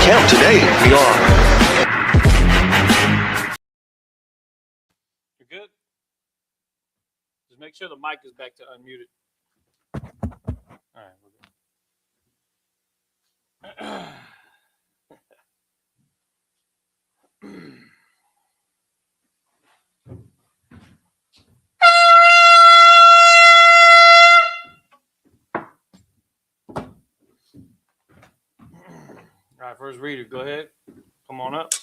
Count today. We are. You good? Just make sure the mic is back to unmuted. All right, we're good. All right, first reader, go ahead. Come on up.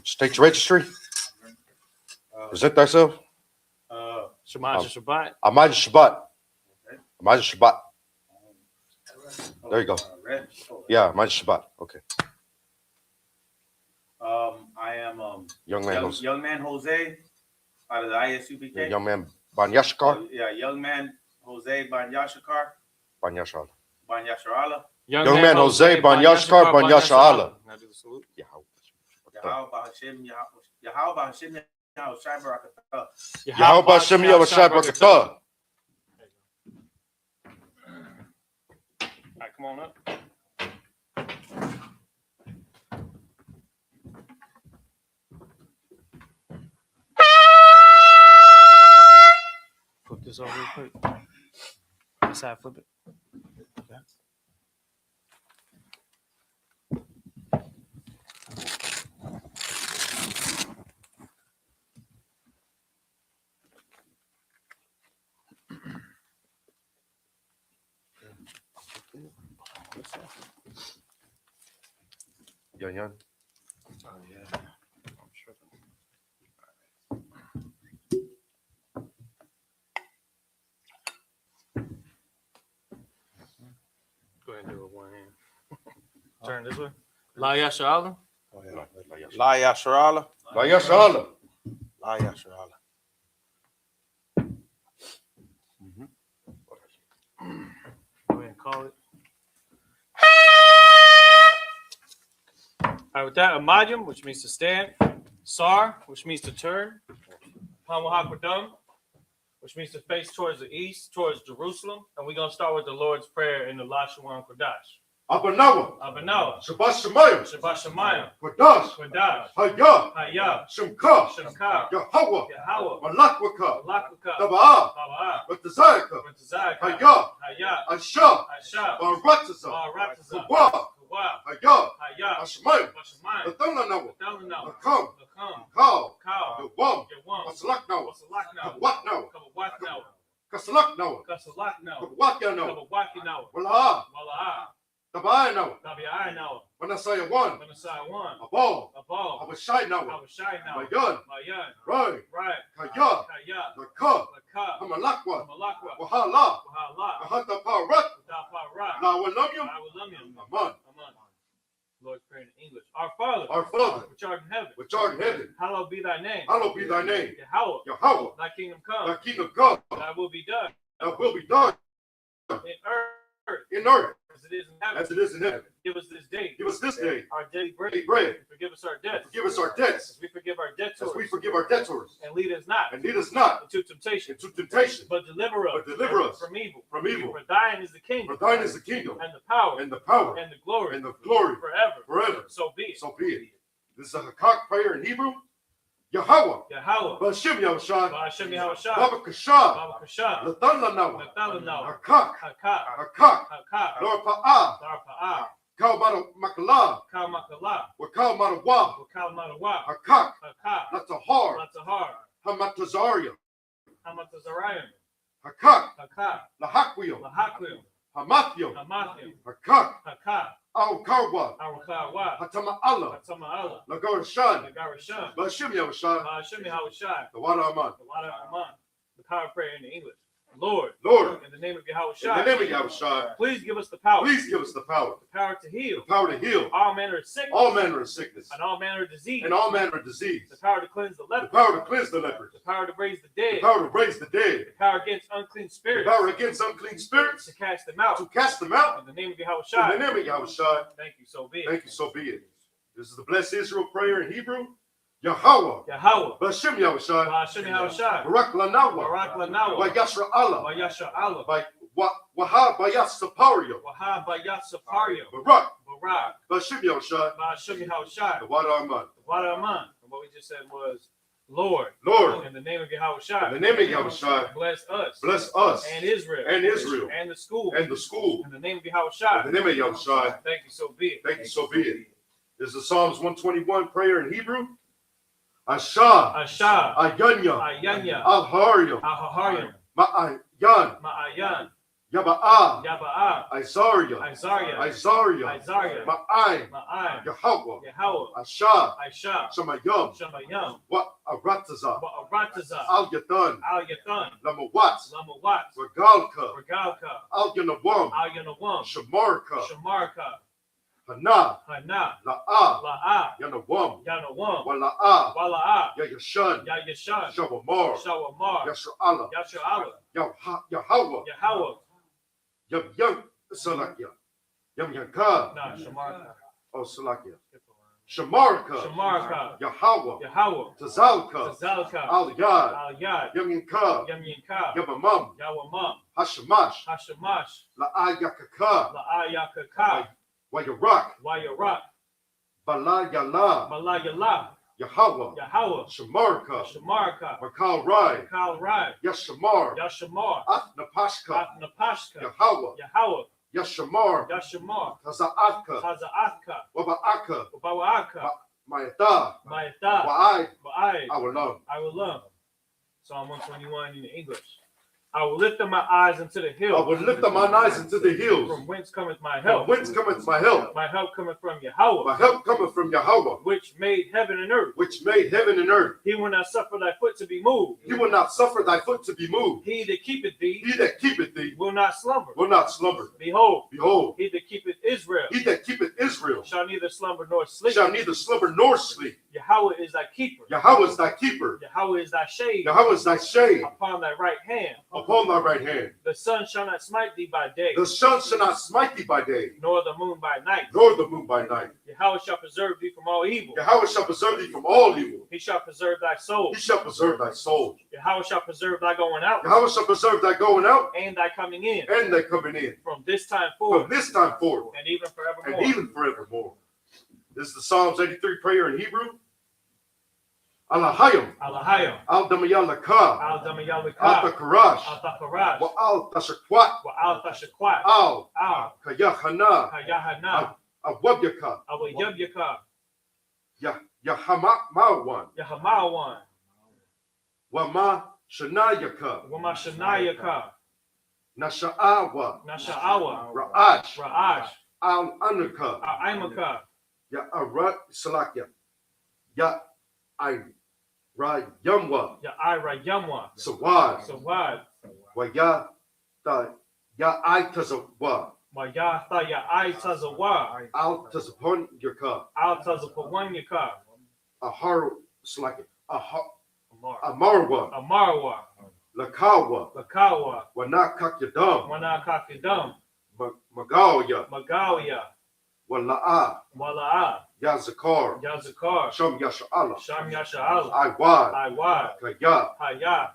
State your registry. Present thyself. Shamash Shabbat. Ahmad Shabbat. Ahmad Shabbat. There you go. Yeah, Ahmad Shabbat. Okay. I am Young man Jose out of the Isupk. Young man Banyashkar. Yeah, young man Jose Banyashkar. Banyashal. Banyasharala. Young man Jose Banyashkar Banyashala. Now do the salute. Yahweh Hashem Yahweh Hashem Yahweh Shai Barakatah. Yahweh Hashem Yahweh Shai Barakatah. All right, come on up. Flip this over real quick. This side, flip it. Okay. Yan. Oh, yeah. I'm tripping. Go ahead and do it with one hand. Turn this way. La Yashala. La Yasharala. Banyashala. La Yasharala. Go ahead and call it. All right, with that, Amadjam, which means to stand. Sar, which means to turn. Hamahakwadam, which means to face towards the east, towards Jerusalem. And we're going to start with the Lord's Prayer in the Lashawan Kodash. Abanawa. Abanawa. Shabbat Shemayim. Shabbat Shemayim. Kodash. Kodash. Hayah. Hayah. Shemka. Shemka. Yahweh. Yahweh. Malakwaka. Malakwaka. Taba'ah. Taba'ah. Batazayaka. Batazayaka. Hayah. Hayah. Asha. Asha. Baratza. Baratza. Kawa. Kawa. Hayah. Hayah. Ashmayim. Bashamayim. Lathalanawa. Lathalanawa. Lakam. Lakam. Kal. Kal. Yawam. Yawam. Asalaknawa. Wasalaknawa. Kabwatnawa. Kabawatnawa. Kasalaknawa. Kasalaknawa. Kabwatyanawa. Kabawatinawa. Wala'a. Wala'ah. Taba'anawa. Tabi'aynawa. Manasayawan. Manasayawan. Abal. Abal. Abashaynawa. Abashaynawa. Mayan. Mayan. Rai. Right. Kaya. Kaya. Laka. Laka. Hamalakwa. Malakwa. Wahala. Wahala. Ahata Parat. Dapara. Lawalamyum. Awalamium. Aman. Aman. Lord's Prayer in English. Our Father. Our Father, which art in heaven. which art in heaven, Hallowed be thy name. hallowed be thy name. Yahweh. Yahweh, Thy kingdom come. thy kingdom come, Thy will be done. thy will be done In earth. in earth As it is in heaven. as it is in heaven. Give us this day. Give us this day Our daily bread. daily bread. And forgive us our debts. Forgive us our debts As we forgive our debtors. as we forgive our debtors. And lead us not And lead us not into temptation. into temptation, But deliver us. but deliver us from evil. from evil. For thine is the kingdom. For thine is the kingdom, And the power. and the power, And the glory. and the glory Forever. forever. So be it. So be it. This is a Hakak prayer in Hebrew. Yahweh, Yahweh. Bashim Yahushua, Ba'ashem Yahushua. Baba Kashah, Baba Kasha. Latan Lanawa, Nathalanawa. Hakak, Hakak. Hakak, Hakak. Lord Pa'ah, Darpa'ah. Kalmata Makala, Kalmakala. Wakalmata Wa, Wakalmatawa. Hakak, Hakak. Latahar, Latahar. Hamatazaria, Hamatazarayim. Hakak, Hakak. Lahakwio, Lahakwim. Hamathio, Hamathim. Hakak, Hakak. Al Karwa, Arakawa. Hatama Allah, Hatama'ala. Lagarashan, Nagarasham. Bashim Yahushua, Ba'ashem Yahushua. the Wada Aman. The water Aman. The power of prayer in the English. Lord. Lord, In the name of Yahweh in the name of Yahushua, please give us the power. please give us the power To heal. the power to heal All manner of sickness. all manner of sickness And all manner of disease. and all manner of disease, The power to cleanse the the leper. power to cleanse the lepers, The power to raise the the dead. power to raise the dead, The power against unclean the spirits. power against unclean spirits, To cast them out. to cast them out. In the name of In Yahweh. the name of Yahushua, Thank you, so be it. thank you, so be it. This is the Blessed Israel prayer in Hebrew. Yahweh, Yahweh. Bashim Yahushua, Ba'ashem Yahushua. Barak Lanawa, Barak Lanawa. Vayashra Allah, Vayasha Allah. Wahab Bayas Sapario, Wahab Bayat Sapario. Barak, Barak. Bashim Yahushua. Ba'ashim Yahushua. The water Aman. Wada Aman. And what we just said was, Lord. Lord. In the name of Yahushua. In the name of Yahushua. Bless us. Bless us. And Israel. And Israel. And the school. And the school. In the name of Yahushua. In the name of Yahushua. Thank you, so be it. Thank you, so be it. This is the Psalms 121 prayer in Hebrew. Asha. Asha. Ayanya. Ayanya. Al-Haryam. Ahaharyam. Ma'ayan. Ma'ayan. Yaba'a. Yaba'a. Isarya. Isaiah. Isarya. Isaiah. Ma'ay. Ma'ai. Yahweh. Yahweh. Asha. Aisha. Shamayam. Shamayam. Wa Arataza. Ba'arataza. Al-Yathan. Al-Yathan. Lamawat. Lamawat. Regalka. Regalka. Al-Yanawam. Al-Yanawam. Shamarka. Shamarka. Hana. Hana. La'a. La'a. Yanawam. Yanawam. Wala'a. Wala'a. Yayashan. Yayashan. Shawamar. Shawamar. Yashra'ala. Yasha'ala. Yahweh. Yahweh. Yam Salakia. Yam Yanka. Nah, Shamarka. Oh, Salakia. Shamarka. Shamarka. Yahweh. Yahweh. Tazalka. Tazalka. Al Yad. Al-Yad. Yam Yanka. Yamyinka. Yabamam. Yawamam. Hashamash. Hashamash. La'ayakaka. La'ayakaka. Wayarak. Wayarak. Balayala. Malayala. Yahweh. Yahweh. Shamarka. Shamarka. Makal Rai. Kal Rai. Yashamar. Yashamar. Atnapashka. Atnapashka. Yahweh. Yahweh. Yashamar. Yashamar. Tazaatka. Taza'atka. Waba'aka. Bawa'aka. Mayata. Ma'ita. Wa'ai. Ba'ai. Awalam. I will love. Psalm 121 in the English. I will lift up my eyes into the I hills. will lift up mine eyes into the hills. From whence cometh my From help? whence cometh my help? My help cometh from Yahweh, My help cometh from Yahweh, which made heaven and earth. which made heaven and earth. He will not suffer thy foot to be moved. He will not suffer thy foot to be moved. He that keepeth thee He that keepeth thee will not slumber. will not slumber. Behold, Behold, he that keepeth Israel he that keepeth Israel shall neither slumber nor sleep. shall neither slumber nor sleep. Yahweh is thy keeper. Yahweh is thy keeper. Yahweh is thy shade Yahweh is thy shade upon thy right hand. upon thy right hand. The sun shall not smite thee by day, The sun shall not smite thee by day, nor the moon by night. nor the moon by night. Yahweh shall preserve thee from all evil. Yahweh shall preserve thee from all evil. He shall preserve thy soul. He shall preserve thy soul. Yahweh shall preserve thy going out Yahweh shall preserve thy going out and thy coming in and thy coming in from this time from forth this time forward and even forevermore. and even forevermore. This is the Psalms 83 prayer in Hebrew. Alahayim, Alahayim, Al-Damayalaka, Al-Damayalika, Al-Takarash, Al-Takarash, Wa Al-Tashakwat, Wa-Al-Tashakwat, Al-Kayahana, Kayahana, Awabyaka, Awayabyaka, Yahamawan, Yahamawan, Wama Shanayaka, Wamashanayaka, Nasha'awa, Nasha'awa, Ra'ash, Ra'ash, Al-Anuka, A'imaka, Ya'arat Salakia, Ya'irayamwa, Ya'ira Yamwa, Sawad, Sawad, Ya'itazawa, Mayatha Ya'itazawa, Al-Tazaponyaka, Al-Tazapawanyaka, Ahar Salakia, Amar, Amarwa, Amarwa, Lakawa, Lakawa, Wanakakyadam, Wanakakidam, Magawya, Magalia, Wala'a, Wala'a, Yazakar, Yazakar, Sham Yasha'ala, Sham Yasha'al, Iwad, Iwad, Kaya, Haya,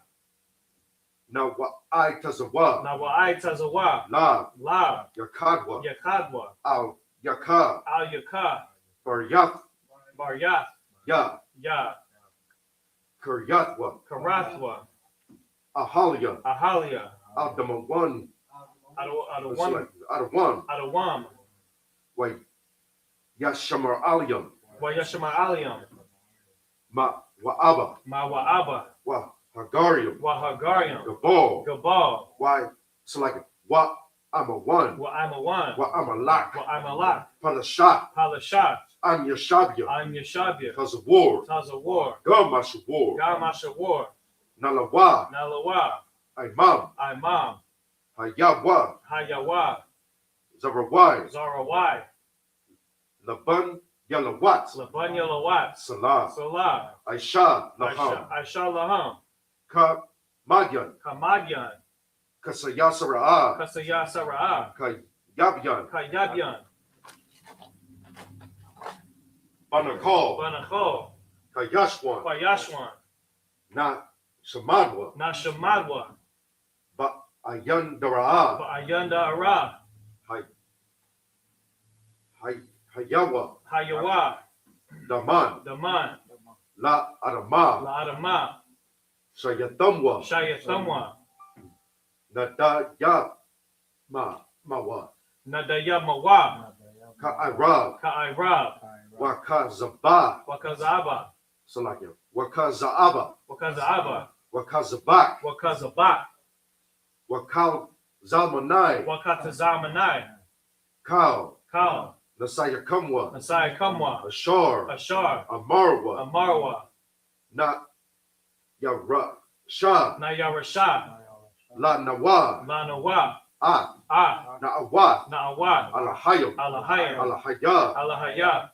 Nawa'itazawa, Nawa'itazawa, La, La, Yakadwa, Yakadwa, Al Yaka, Al Yaka, Baryath, Baryath, Ya, Ya, Kuryatwa, Karathwa, Ahalia, Ahalia, Adamawan, Adawam, Adawam, Wait, Yashamar Aliyam, Wayashama Aliyam, Wa'aba, Mawa'aba, Wa Hagarium, Wahagariam, Gabal, Gabal, Why, Select, Wa Amawan, Wa'amawan, Wa Amalak, Wa'amalak, Palashat, Palashat, An Yashabia, An Yashabia, because of war, Tazawar, Gamash war, Gamashawar, Nalawa, Nalawa, Imam, Imam, Hayawa, Hayawa, Zarawai, Zarawai, Laban Yalawat, Labanya Lawat, Salah, Salah, Aisha, Laham, Aisha Laham, Ka Madyan, Kamadyan, Kasayasara, Kasaya Sara'ah, Kayabyan, Kayabyan, Banakal, Banachol, Kayashwan, Kwayashwan, Na Shamadwa, Nashamadwa, Ba Ayandara, Ba'ayanda Ara, Hayawa. Hayawa. Daman. Daman. La Adama. La Adama. Shayatamwa. Shayathamwa. Nadaya Mawa. Nadayamawa. Ka'irab. Ka'irab. Wakazaba. Wakazaba. Salakia. Wakazaaba. Wakazaba. Wakazabak. Wakazabak. Wakal Zalmanai. Wakatazamanai. Kal. Kal. Nasaya Kamwa. Nasai Kamwa. Ashar. Ashar. Amarwa. Amarwa. Na Yara. Shah. Nayarashah. La Nawa. Lanawa. Ah. Na'awat. Na'awat. Alahayam. Alahayam. Alahaya. Alahaya.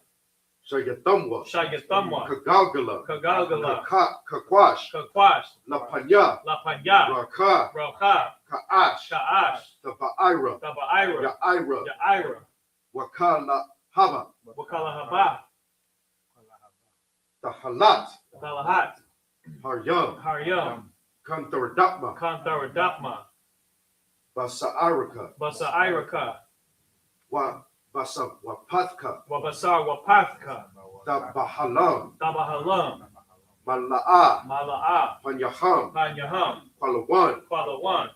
Shayatamwa. Shayathamwa. Kagalgala. Kagalgala. Kakwash. Kakwash. Lapanya. Lapanya. Raka. Racha. Ka'ash. Ka'ash. Taba'ira. Taba'ira. Ya'ira. Ya'ira. Wakala Haba. Wakalahaba. Tahalat. Talahat. Haryam. Haryam. Kantaradapma. Kantaradapma. Basa'araka. Basa'iraka. Basa Wapatka. Wabasar Wapathka. Dabahalam. Tabahalam. Mala'a. Mala'a. Panyaham. Panyaham. Palawan. Kwalawan.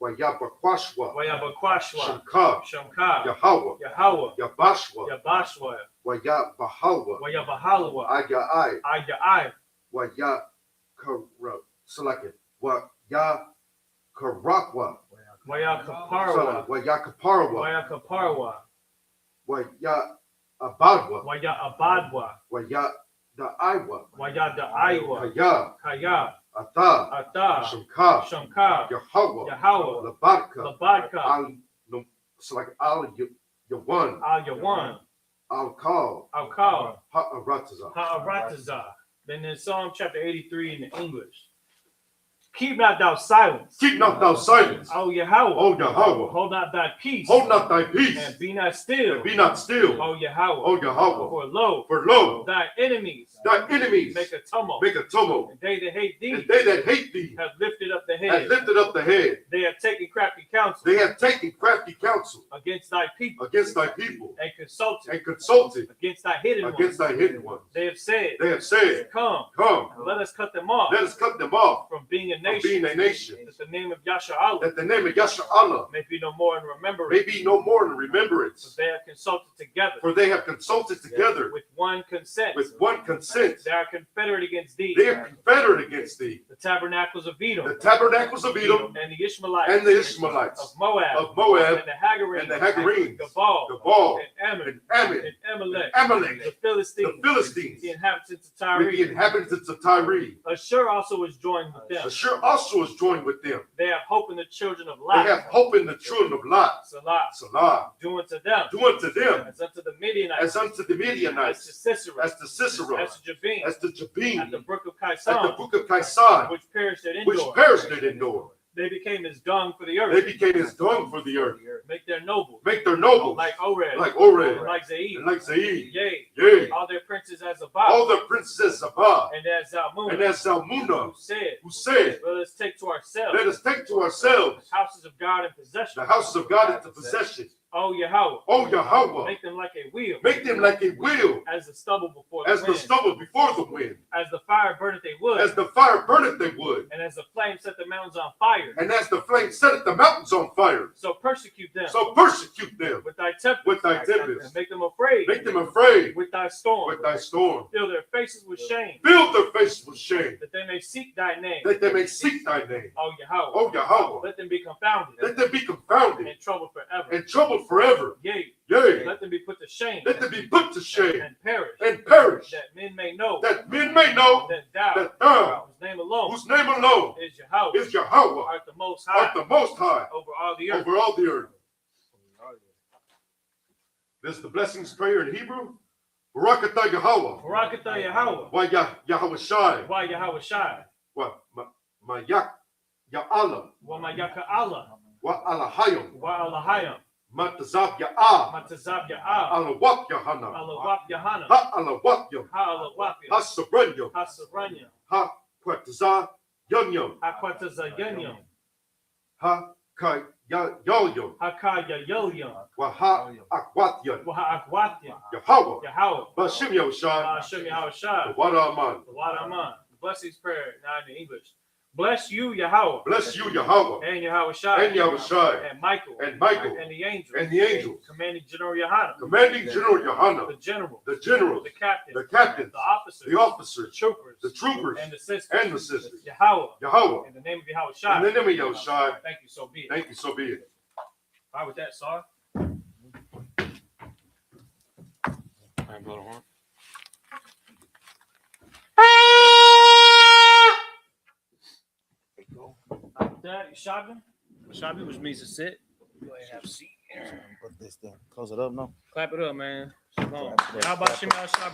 Wayabakwashwa. Wayabakwashwa. Shamka. Shamka. Yahawa. Yahawa. Yabashwa. Yabashwa. Wayabahalwa. Wayabahalwa. Aya'ai. Aya'ai. Wayakara. Select it. Wayakarakwa. Wayakaparwa. Wayakaparwa. Wayakaparwa. Wayabadwa. Wayabadwa. Wayadaiwa. Wayadaiwa. Kaya. Kaya. Ata. Ata. Shamka. Shamka. Yahawa. Yahawa. Labadka. Labadka. Al Yawan. Al Yawan. Al Kal. Al Kal. Ha'arataza. Ha'arataza. Then in Psalm chapter 83 in the English. Keep not thou silence. Keep not thou silence. O Yahweh. O Yahweh. Hold not thy peace. Hold not thy peace. And be not still. And be not still. O Yahweh. O Yahweh. For lo, lo, thy enemies thy enemies make a tumult. make a tumult. And they that hate thee And they that hate thee have lifted up the have head. lifted up the head. They have taken crafty counsel They have taken crafty counsel against thy people. against thy people And consulted and consulted against thy hidden against ones. thy hidden ones. They have said, They have said, Come, come, and let us cut them off let us cut them off from being a from nation. being a nation, That the name of Yasharallah that the name of Yasha Allah may be no more in may remembrance. be no more in But remembrance. they have consulted together For they have consulted together with one consent. with one consent. They are confederate against thee. They are confederate against thee. The tabernacles of Edom. The tabernacles of Edom And the Ishmaelites. and the Ishmaelites Of Moab. of Moab And the Hagarenes. and the Hagarenes, Gabal. Gabal, And Ammon. and Ammon, And Amalek. and Amalek, The Philistines. the Philistines, The inhabitants of with Tyre. the inhabitants of Tyre. Ashur also is joined with them. Ashur also is joined with them. They have hope in the children of They Lot. have hope in the children of Lot. Salah. Salah. Do unto them. Do unto them As unto the Midianites. as unto the As to Midianites, Sisera. as to Sisera, As to Jabin. as to At the Jabin, brook of at the Kaisan. book of Kaisan, Which perished at which Endor. perished at Endor. They became as dung for the They earth. became as dung for the earth. Make their nobles. Make their nobles Like Oreb. like Oreb And like Zaid. and like Zaid. Yea. Yea, All their princes as all Abba. the princes of Abba And as Zalmunna. and as Zalmunna, Who said, who said, let us take to ourselves let us take to ourselves the houses of God in possession. the houses of God into possession. O Yahweh. O Yahweh, Make them like a wheel. make them like a wheel, As the stubble before the as the wind. stubble before the wind, As the fire burneth they wood. as the fire burneth they wood, And as the flame set the mountains on fire. and as the flame setteth the mountains on fire. So persecute them So persecute them with thy tempest. with thy tempest. And make them afraid Make them afraid with thy storm. with thy storm. Fill their faces with shame. Fill their faces with shame, That they may seek thy name. that they may seek thy name. O Yahweh. O Yahweh, Let them be confounded. let them be confounded And troubled forever. and troubled forever. Yea. Yea, Let them be put to shame. let them be put to shame And perish. and perish, That men may know that men may know that thou, that thou, whose name alone whose name alone is Yahweh, is Yahweh, art the most high art the most high over all the earth. over all the earth. This is the blessings prayer in Hebrew. Barakatah Yahweh. Barakatah Yahweh. Why Yahweh Shai. Why Yahweh Shai? What Mayak Ya'ala. Wa Mayaka Allah. Wa Alahayim. Wa Alahayim. Matazab Ya'ah. Matazab Ya'ah. Alawak Yahana. Alawap Yahana. Ha Alawakyam. Ha Alawapya. Ha Sabranyam. Ha Saranya. Ha Quataza Yunyam. Ha Quatazayanyam. Ha Kai Yoyum, Hakaya Yoyum, Waha Akwatyan, Waha Akwatyan, Yahweh, Yahweh, Bashim Yoshai, Hashem Yahushua, Wadaman. the Wadaman. The blessings prayer, now in the English. Bless you, Yahweh. Bless you, Yahweh, And Yahushua. and Yahushai, And Michael. and Michael, And the angels. and the angels. Commanding General Yohana. Commanding General Yohana, The general. the generals, The captain. the captains, The officers. the officers, troopers. the troopers, And the sisters. and the sisters. Yahweh. Yahweh, In the name of Yahushua. in the name of Yahushua. Thank you, so be it. Thank you, so be it. All right, with that, Sar. I blow the horn. With that, Shabi, which means to sit. Go ahead and have a seat. Put this thing. Close it up now. Clap it up, man. Shalom. Clap it up, How about clap Shimei Al-Shai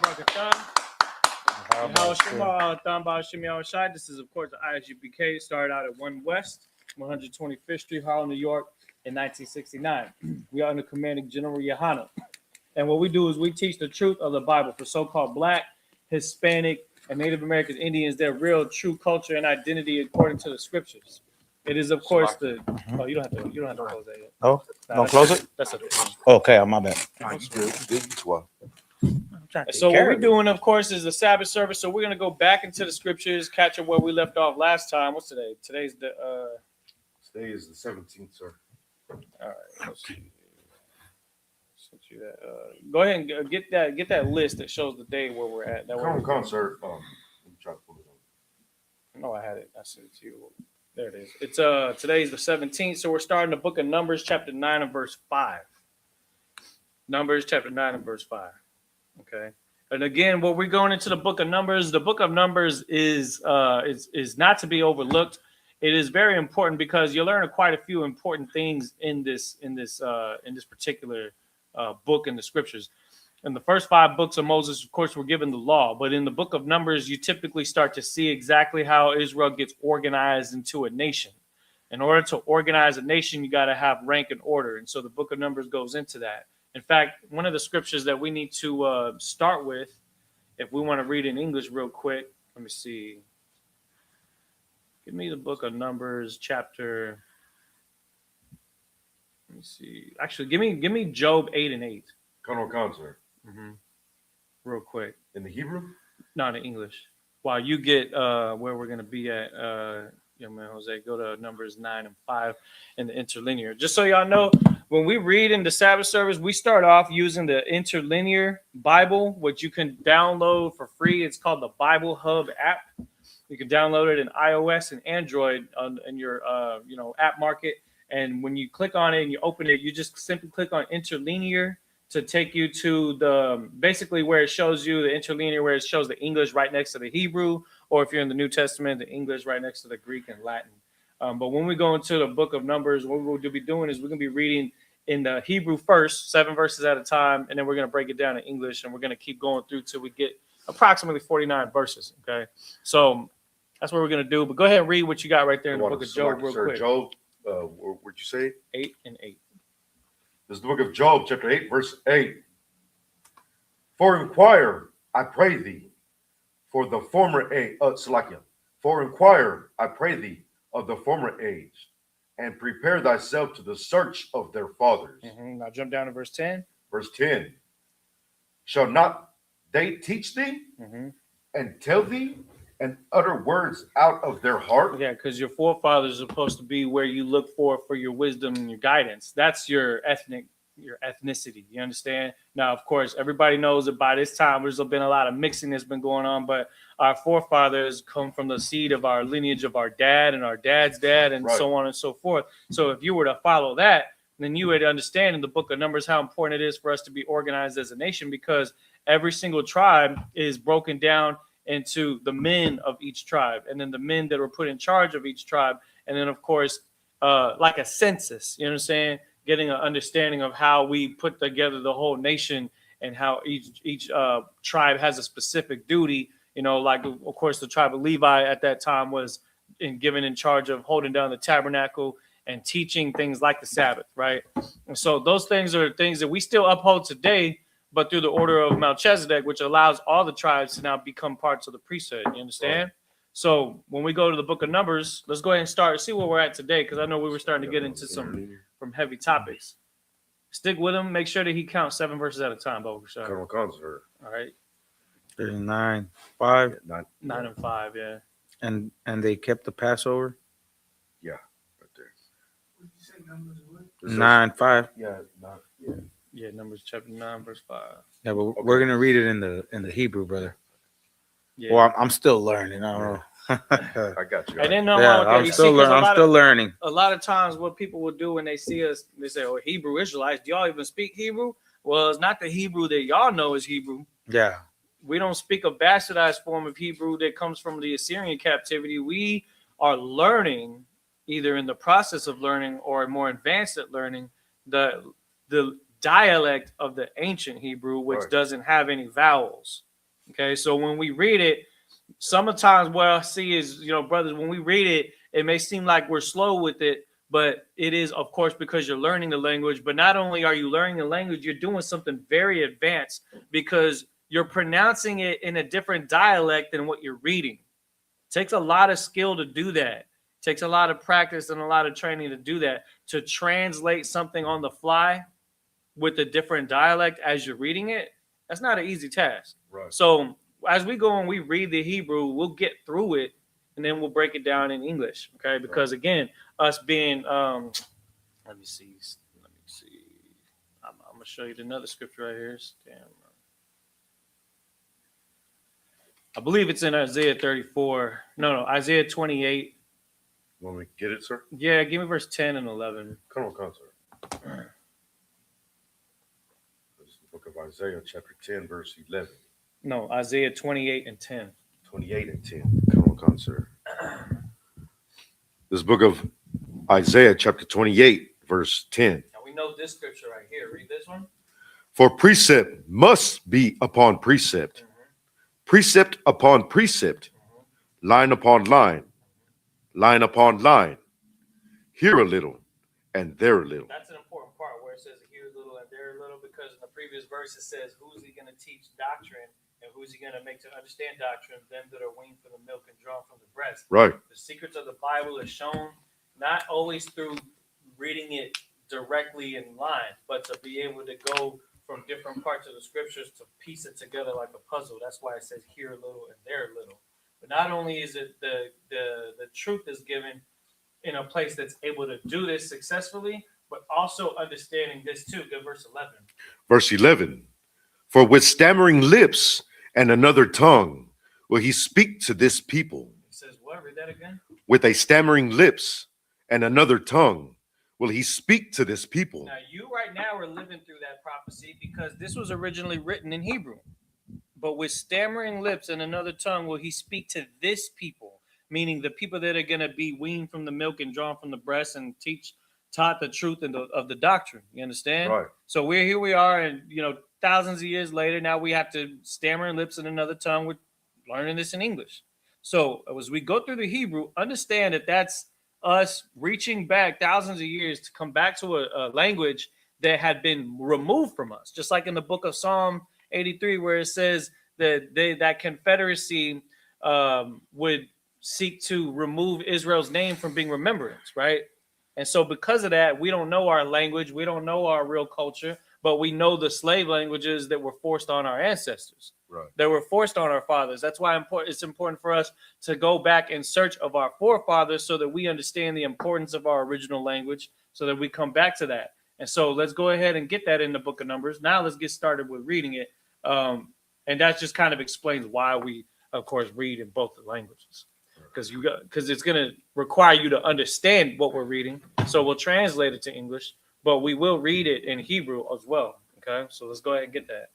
Barakatah? This is, of course, the ISUPK. Started out at 1 West, 125th Street, Harlem, New York, in 1969. We are under commanding General Yohana. And what we do is we teach the truth of the Bible for so-called Black, Hispanic, and Native American Indians, their real true culture and identity according to the scriptures. It is, of course, the. Oh, you don't have to close that yet. Oh, Nah, don't that's- close it? That's okay. Okay, my bad. So what we're doing, of course, is the Sabbath service. So we're gonna go back into the scriptures, catch up where we left off last time. What's today? Today's the. Today is the 17th, sir. All right. Let's see. Sent you that. Go ahead and get that list that shows the day where we're at. That way. Come, sir. Let me try to pull it up. No, I had it. I sent it to you. There it is. It's today's the 17th, so we're starting the book of Numbers, chapter 9 and verse 5. Numbers, chapter 9 and verse 5. Okay. And again, when we're going into the book of Numbers is not to be overlooked. It is very important because you learn quite a few important things in this particular book in the scriptures. In the first 5 books of Moses, of course, we're given the law, but in the book of Numbers, you typically start to see exactly how Israel gets organized into a nation. In order to organize a nation, you got to have rank and order, and so the book of Numbers goes into that. In fact, one of the scriptures that we need to start with, if we want to read in English real quick, let me see. Give me the book of Numbers, chapter. Let me see. Actually, give me Job 8 and 8. Come, sir. Real quick. In the Hebrew? Not in English. While you get where we're going to be at, young man Jose, go to Numbers 9 and 5 in the interlinear. Just so y'all know, when we read in the Sabbath service, we start off using the interlinear Bible, which you can download for free. It's called the Bible Hub app. You can download it in iOS and Android in your app market. And when you click on it and you open it, you just simply click on interlinear to take you to the basically where it shows you the interlinear, where it shows the English right next to the Hebrew, or if you're in the New Testament, the English right next to the Greek and Latin. But when we go into the book of Numbers, what we'll be doing is we're going to be reading in the Hebrew first, 7 verses at a time, and then we're going to break it down in English, and we're going to keep going through till we get approximately 49 verses. Okay, so that's what we're going to do. But go ahead and read what you got right there in the book of Job real quick. Job, what'd you say? 8 and 8. This is the book of Job, chapter 8, verse 8. For inquire, I pray thee, for the former age, for inquire, I pray thee, of the former age, and prepare thyself to the search of their fathers. Now jump down to verse 10. Verse 10. Shall not they teach thee and tell thee and utter words out of their heart? Yeah, because your forefathers are supposed to be where you look for your wisdom and your guidance. That's your ethnicity. You understand? Now, of course, everybody knows that by this time there's been a lot of mixing that's been going on, but our forefathers come from the seed of our lineage of our dad and our dad's dad and so on and so forth. So if you were to follow that, then you would understand in the book of Numbers how important it is for us to be organized as a nation, because every single tribe is broken down into the men of each tribe, and then the men that were put in charge of each tribe, and then of course like a census, you know what I'm saying, getting an understanding of how we put together the whole nation and how each tribe has a specific duty, like of course the tribe of Levi at that time was given in charge of holding down the tabernacle and teaching things like the Sabbath, right? And so those things are things that we still uphold today, but through the order of Melchizedek, which allows all the tribes to now become parts of the priesthood. You understand? Right. So when we go to the book of Numbers, let's go ahead and see where we're at today, because I know we were starting to get into some from heavy topics. Stick with him. Make sure that he counts 7 verses at a time, Baba Kushai. Colonel Concert. All right. 39, 5, 9 and 5, yeah. and they kept the Passover. Yeah, right there. What did you say numbers what? 9, 5. Yeah, not, yeah. Yeah, Numbers chapter 9, verse 5. Yeah, but Okay. we're gonna read it in the Hebrew, brother. Yeah. Well, I'm still learning. I don't know. I got you. And then Yeah, I'm still learning. A lot of times what people will do when they see us, they say, oh, Hebrew Israelites, do y'all even speak Hebrew? Well, it's not the Hebrew that y'all know is Hebrew. Yeah, We don't speak a bastardized form of Hebrew that comes from the Assyrian captivity. We are learning, either in the process of learning or more advanced at learning, the dialect of the ancient Hebrew, which Right. doesn't have any vowels. Okay, so when we read it, sometimes what I see is, brothers, when we read it, it may seem like we're slow with it, but it is, of course, because you're learning the language. But not only are you learning the language, you're doing something very advanced because you're pronouncing it in a different dialect than what you're reading. It takes a lot of skill to do that. It takes a lot of practice and a lot of training to do that, to translate something on the fly with a different dialect as you're reading it. That's not an easy task. Right. So as we go and we read the Hebrew, we'll get through it and then we'll break it down in English. Okay. Because again, us being, let me see. I'm going to show you another scripture right here. Damn. I believe it's in Isaiah 34. No, Isaiah 28. Want me to get it, sir? Yeah, give me verse 10 and 11. Colonel Concert. This is the book of Isaiah, chapter 10, verse 11. No, Isaiah 28 and 10. 28 and 10. Colonel Concert. This book of Isaiah, chapter 28, verse 10. Now we know this scripture right here. Read this one. For precept must be upon precept, precept upon precept, line upon line, line upon line, here a little and there a little. That's an important part where it says here a little and there a little, because in the previous verse it says, who's he going to teach doctrine and who's he going to make to understand doctrine? Them that are weaned from the milk and drawn from the breast. Right. The secrets of the Bible are shown not always through reading it directly in line, but to be able to go from different parts of the scriptures to piece it together like a puzzle. That's why it says here a little and there a little. But not only is it the truth is given in a place that's able to do this successfully, but also understanding this too. Good, verse 11. Verse 11. For with stammering lips and another tongue will he speak to this people. He says, what? Read that again. With a stammering lips and another tongue will he speak to this people. Now, you right now are living through that prophecy because this was originally written in Hebrew. But with stammering lips and another tongue will he speak to this people, meaning the people that are going to be weaned from the milk and drawn from the breast and taught the truth of the doctrine. You understand? Right. So here we are, and thousands of years later, now we have to stammering lips and another tongue. We're learning this in English. So as we go through the Hebrew, understand that that's us reaching back thousands of years to come back to a language that had been removed from us. Just like in the book of Psalm 83, where it says that that confederacy would seek to remove Israel's name from being remembrance, right? And so because of that, we don't know our language, we don't know our real culture, but we know the slave languages that were forced on our ancestors. Right. That were forced on our fathers. That's why it's important for us to go back in search of our forefathers so that we understand the importance of our original language, so that we come back to that. And so let's go ahead and get that in the book of Numbers. Now let's get started with reading it. And that just kind of explains why we, of course, read in both the languages. Because it's going to require you to understand what we're reading. So we'll translate it to English, but we will read it in Hebrew as well. Okay, so let's go ahead and get that.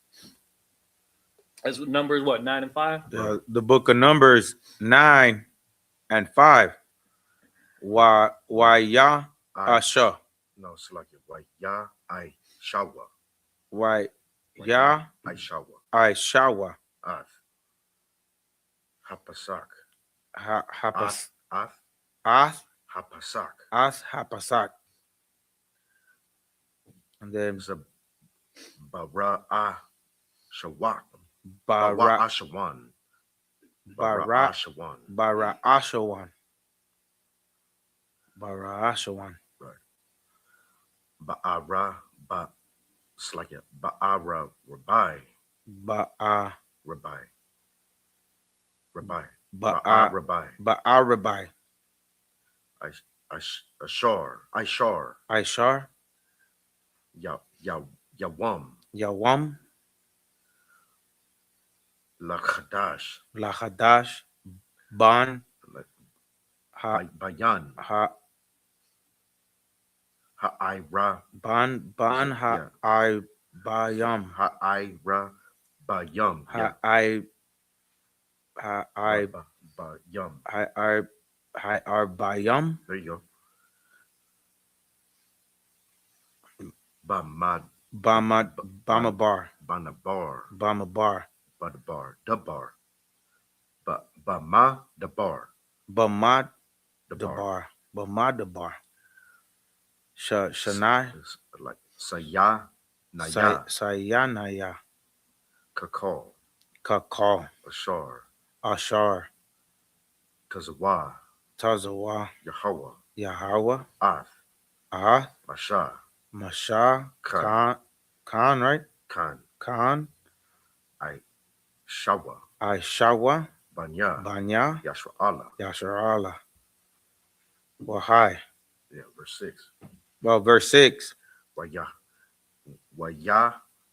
That's Numbers, what, 9 and 5? The book of Numbers 9 and 5. Why ya asha? No, it's like it. Why ya I shawa. Why ya I shawa. I shawa. Ath. Hapasak. Hapas Ath. ath Hapasak. ath hapasak. And then It's a bara shawak. bara Ashawan. bara Ashawan. bara ashawan. Bara ashawan. Right. Ba'ara ba Slakia. Ba'ara Rabbi. Ba'a Rabbi. Rabbi. Ba'a Rabbi. Ba'a Rabbi. Ashar. Ishar. Yawam. Yawam. Lachadash. Lachadash. Ban. Ha Bayan. ha Ha'ira. ban ha Yeah. I bayam. Ha'ira Bayam. Yeah. Ha I Bayam. bayam. There you go. Bamad. Bamabar. Banabar. Bamabar. Badabar. Dabar. Bama. Dabar. Bamad Dabar. Dabar. Bamad Dabar. Shanai. Like Saya. Naya. Sayanaya. Kakal. Kakal. Ashar. Ashar. Kazawa. Tazawa. Yahweh. Yahweh. Ath. Masha. Masha. Khan, right? Khan. Shawa. Shawa. Banya. Banya. Yashra Allah. Yasharala. Wahai. Yeah, verse 6. Well, verse 6. Waya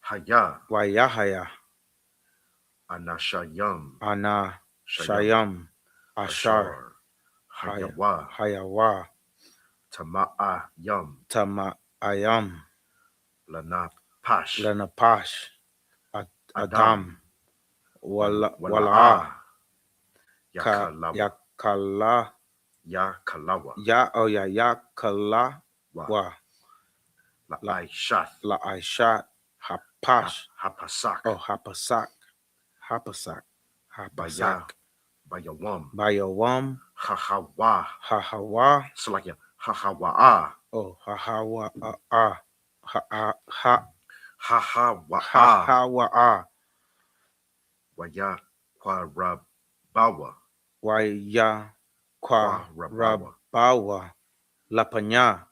Haya. Wayahaya. Anashayam. Ana. Shayam. Ashar. Hayawa. Hayawa. Tama'ayam. Tama'ayam. Lanapash. Lanapash. Adam. Wala'a. Yakalawa. Yakala. Yakalawa. Yakala. La'aishath. La'aishat. Hapash. Hapasak. Hapasak. Bayawam. Bayawam. Hahawa. Hahawa. Salakia. Hahawa'a. Hahawa. Hahawa'a. Hahawa. Waya Kwarabawa. Waya Kwarabawa. Lapanya.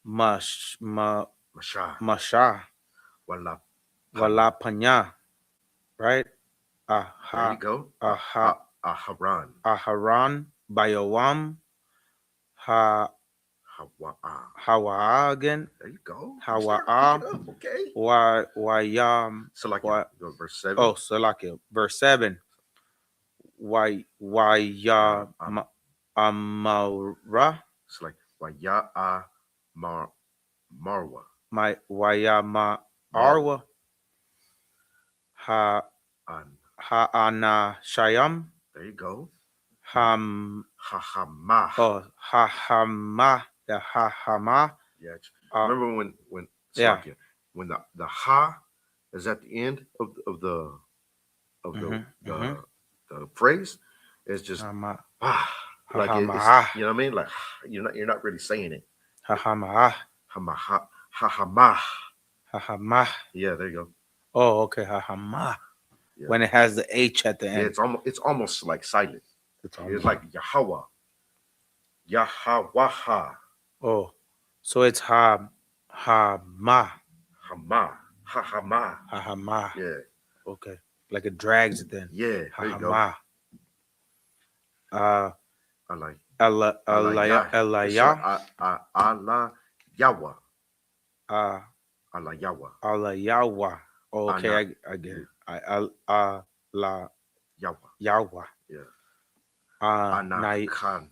Masha. Walapanya. Right? There you go. Aharan. Aharan. Bayawam. Hawa again. There you go. Hawa'a. Okay. Wayam. So like verse 7. Salakia. Verse 7. Waya Amara. It's like Waya Marwa. Waya Arwa. Ana Shayam. There you go. Hahama. Hahama. Hahama. Yeah. Remember when Salakia, when the ha is at the end of the phrase, it's just like it's, you know what I mean? Like you're not really saying it. Hahama. Hahama. Hahama. Yeah, there you go. Oh, okay. Hahama. Yeah. When it has the H at the end. Yeah, it's almost like silent. It's like Yahweh. Yahwaha. Oh, so it's ha ma. Hama. Hahama. Hahama. Yeah. Okay. Like it drags it then. Yeah. There you go. Hahama. Allah Alaya. Allah Yawa. Allah Yawa. Alayawa. Oh, okay, I get it. La Yawa. Yeah. Anacha.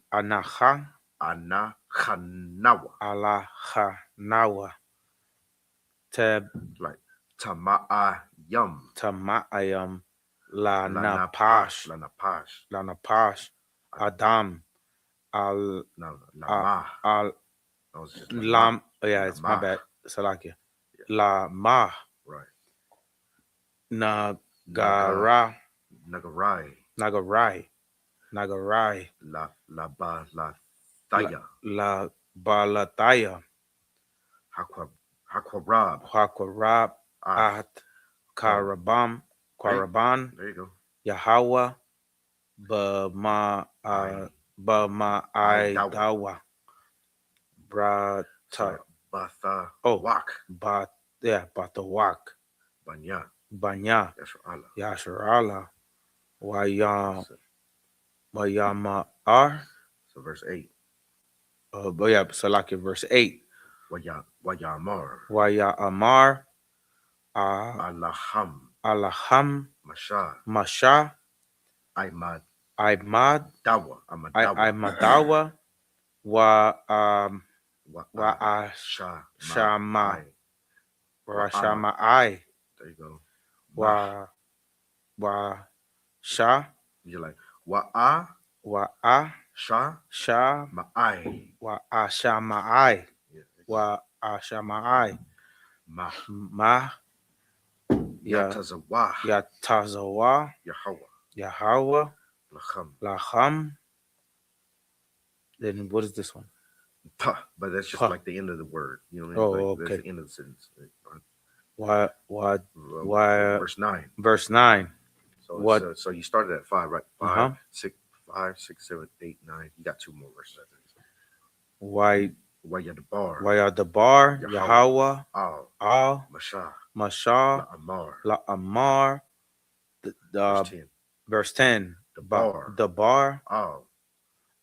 Anakhanawa. Alachanawa. Like Tama'ayam. Tama'ayam. Lanapash. Lanapash. Adam. Lam. Yeah, it's my bad. Salakia. Lama. Right. Nagarai. La balataya. Hakwab. At Karaban. There you go. Yahweh. Bama Idawa. Batha Oh. Wak Batawak, Banya Banya, Yasharala. Yasharala, So Wayamar. verse 8. But yeah, Salakia, verse 8. Wayamar Waya Amar, Alaham Alaham, Masha Masha, Imad Imad, Dawa Imadawa, Wa Shama. Rashamai, There you go. Wa Sha, You're like Wa Sha Sha, Ma'ai. Wa Ashamai, Yeah. Wa Ashamai, Ma, Yatazawa Yatazawa, Yahweh Yahweh, Lacham. Laham. Then what is this one? Pa, but that's just Pa. like the end of the word. You know what I Oh, mean? Like, okay. That's the end of the sentence. Why? Verse 9. Verse 9. So What? So you started at 5, right? 5, Uh-huh. 6, 5, 6, 7, 8, 9. You got 2 more verses after this. Why Wayadabar are the bar? Yahweh. Yahweh, Al Masha Masha, Amar. La Amar. Verse 10. Verse 10. The bar The bar,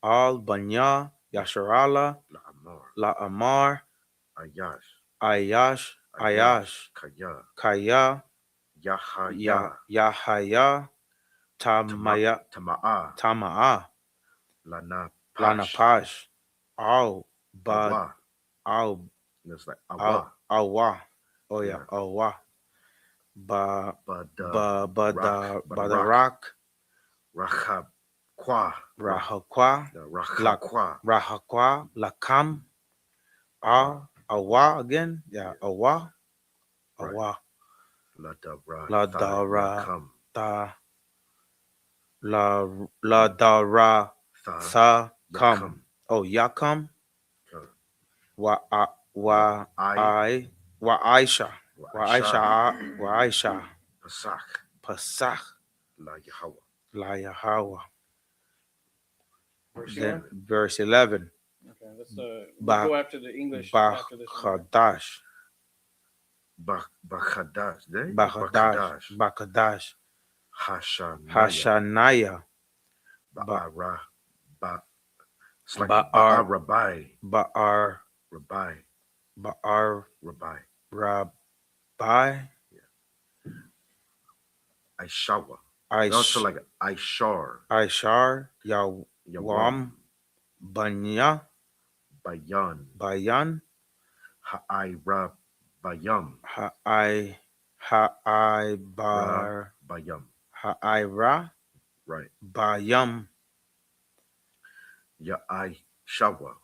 Al Banya, Yasharala, Amar. La Amar, Ayash Ayash, Kaya Kaya, Yahaya Yahaya, Tama'a Tama'a, Lana Lanapash, Al Bad, Awa. It's like Awa. Awa. Oh yeah, Yeah. Awa. Badarak Rahab Kwa Rahakwa, Lakam, Awa again. Yeah, Awa. Right. Ladara, Tha, Kam. Oh, Yakam. Wa Aisha. Pasach. La Yahweh. Verse 11. Okay, let's go after the English. After this one. Bakadash. Hashanaya. It's like Ba'ar Rabbi. Aishawa. Also like Aishar. Yawam. Banya. Bayan. Ha'ira Bayam. Bayam. Ha'ira. Right. Bayam. Ya'aishawa.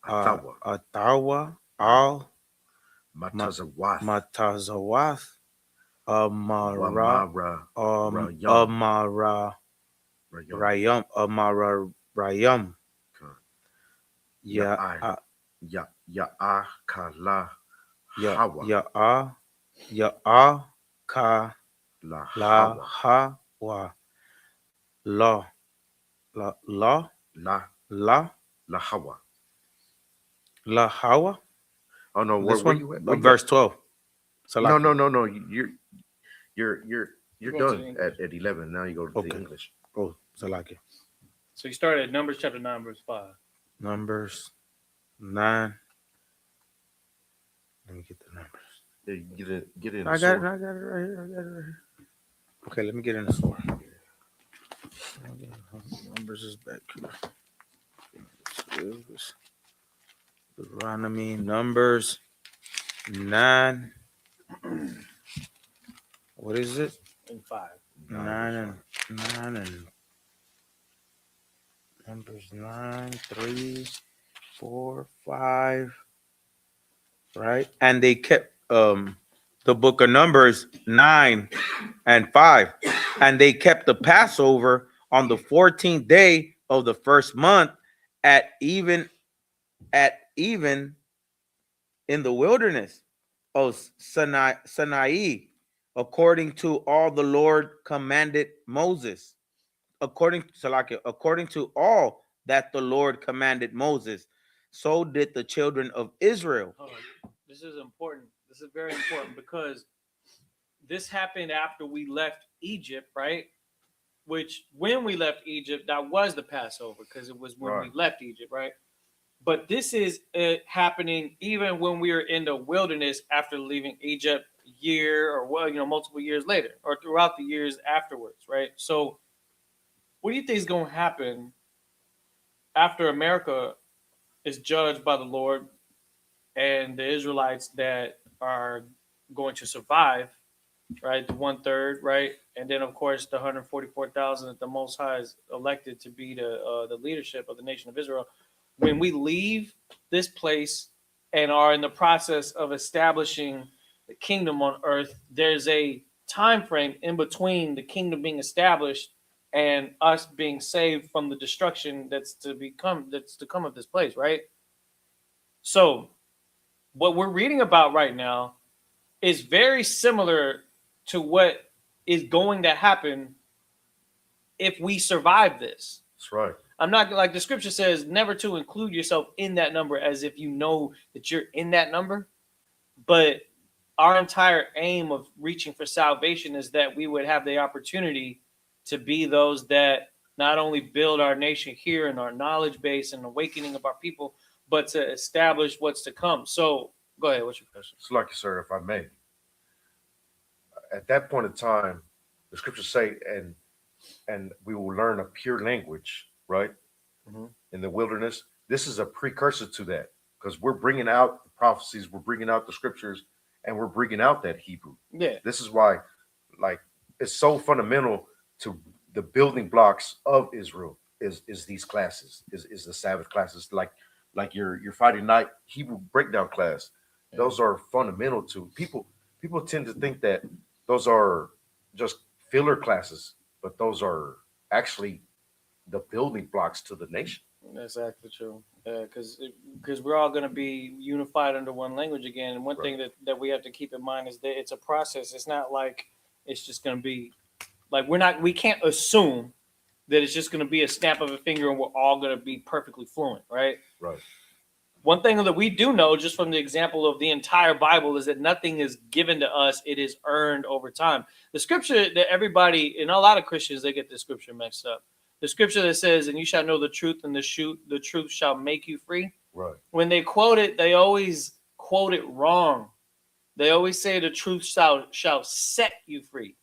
Atawa. Al. Matazawath. Amara. Rayam. Ya'akala Hawa. Ya'aka La Hawa. La Hawa. La Hawa. Oh no, where you at? Verse 12. No. You're Go done at 11. Now you go to the English. Oh, Salakia. So you started at Numbers chapter 9, verse 5. Numbers 9. Let me get the numbers. Get in. I got it right here. Okay, let me get in the sword. Numbers is back here. Deuteronomy, Numbers 9. What is it? And 5. 9 and Numbers 9, 3, 4, 5. Right? And they kept the book of Numbers 9 and 5. And they kept the Passover on the 14th day of the first month at even in the wilderness of Sinai, according to all the Lord commanded Moses. According to all that the Lord commanded Moses, so did the children of Israel. Hold on. This is important. This is very important because this happened after we left Egypt, right? Which when we left Egypt, that was the Passover because it was when we left Egypt, right? But this is happening even when we were in the wilderness after leaving Egypt a year or, well, multiple years later or throughout the years afterwards, right? So what do you think is going to happen after America is judged by the Lord and the Israelites that are going to survive, right? The 1/3, right? And then, of course, the 144,000 that the Most High is elected to be the leadership of the nation of Israel. When we leave this place and are in the process of establishing the kingdom on earth, there's a time frame in between the kingdom being established and us being saved from the destruction that's to come of this place, right? So what we're reading about right now is very similar to what is going to happen if we survive this. That's right. I'm not, like the scripture says, never to include yourself in that number as if you know that you're in that number. But our entire aim of reaching for salvation is that we would have the opportunity to be those that not only build our nation here and our knowledge base and awakening of our people, but to establish what's to come. So go ahead. What's your question? It's like, sir, if I may. At that point in time, the scriptures say, and we will learn a pure language, right? Mm-hmm. In the wilderness. This is a precursor to that because we're bringing out the prophecies, we're bringing out the scriptures, and we're bringing out that Hebrew. Yeah. This is why, like, it's so fundamental to the building blocks of Israel is these classes, is the Sabbath classes, like your Friday night Hebrew breakdown class. Yeah. Those are fundamental to people. People tend to think that those are just filler classes, but those are actually the building blocks to the nation. That's actually true. Because we're all going to be unified under one language again. And one thing that we have to keep in mind is that it's a process. It's not like it's just going to be like we can't assume that it's just going to be a snap of a finger and we're all going to be perfectly fluent, right? Right. One thing that we do know just from the example of the entire Bible is that nothing is given to us. It is earned over time. The scripture that everybody, and a lot of Christians, they get this scripture mixed up. The scripture that says, and you shall know the truth and the truth shall make you free. Right. When they quote it, they always quote it wrong. They always say the truth shall set you free.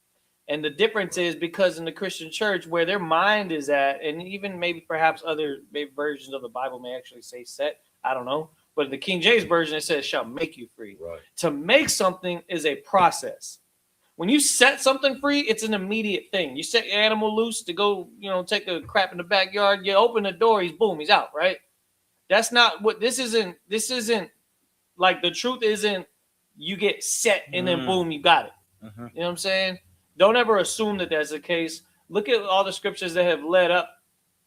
And the difference is because in the Christian church where their mind is at, and even maybe perhaps other versions of the Bible may actually say set, I don't know. But in the King James version, it says shall make you free. Right. To make something is a process. When you set something free, it's an immediate thing. You set your animal loose to go, take a crap in the backyard. You open the door, he's out, right? That's not what this isn't. This isn't like the truth isn't you get set and then boom, you got it. Mm-hmm. You know what I'm saying? Don't ever assume that that's the case. Look at all the scriptures that have led up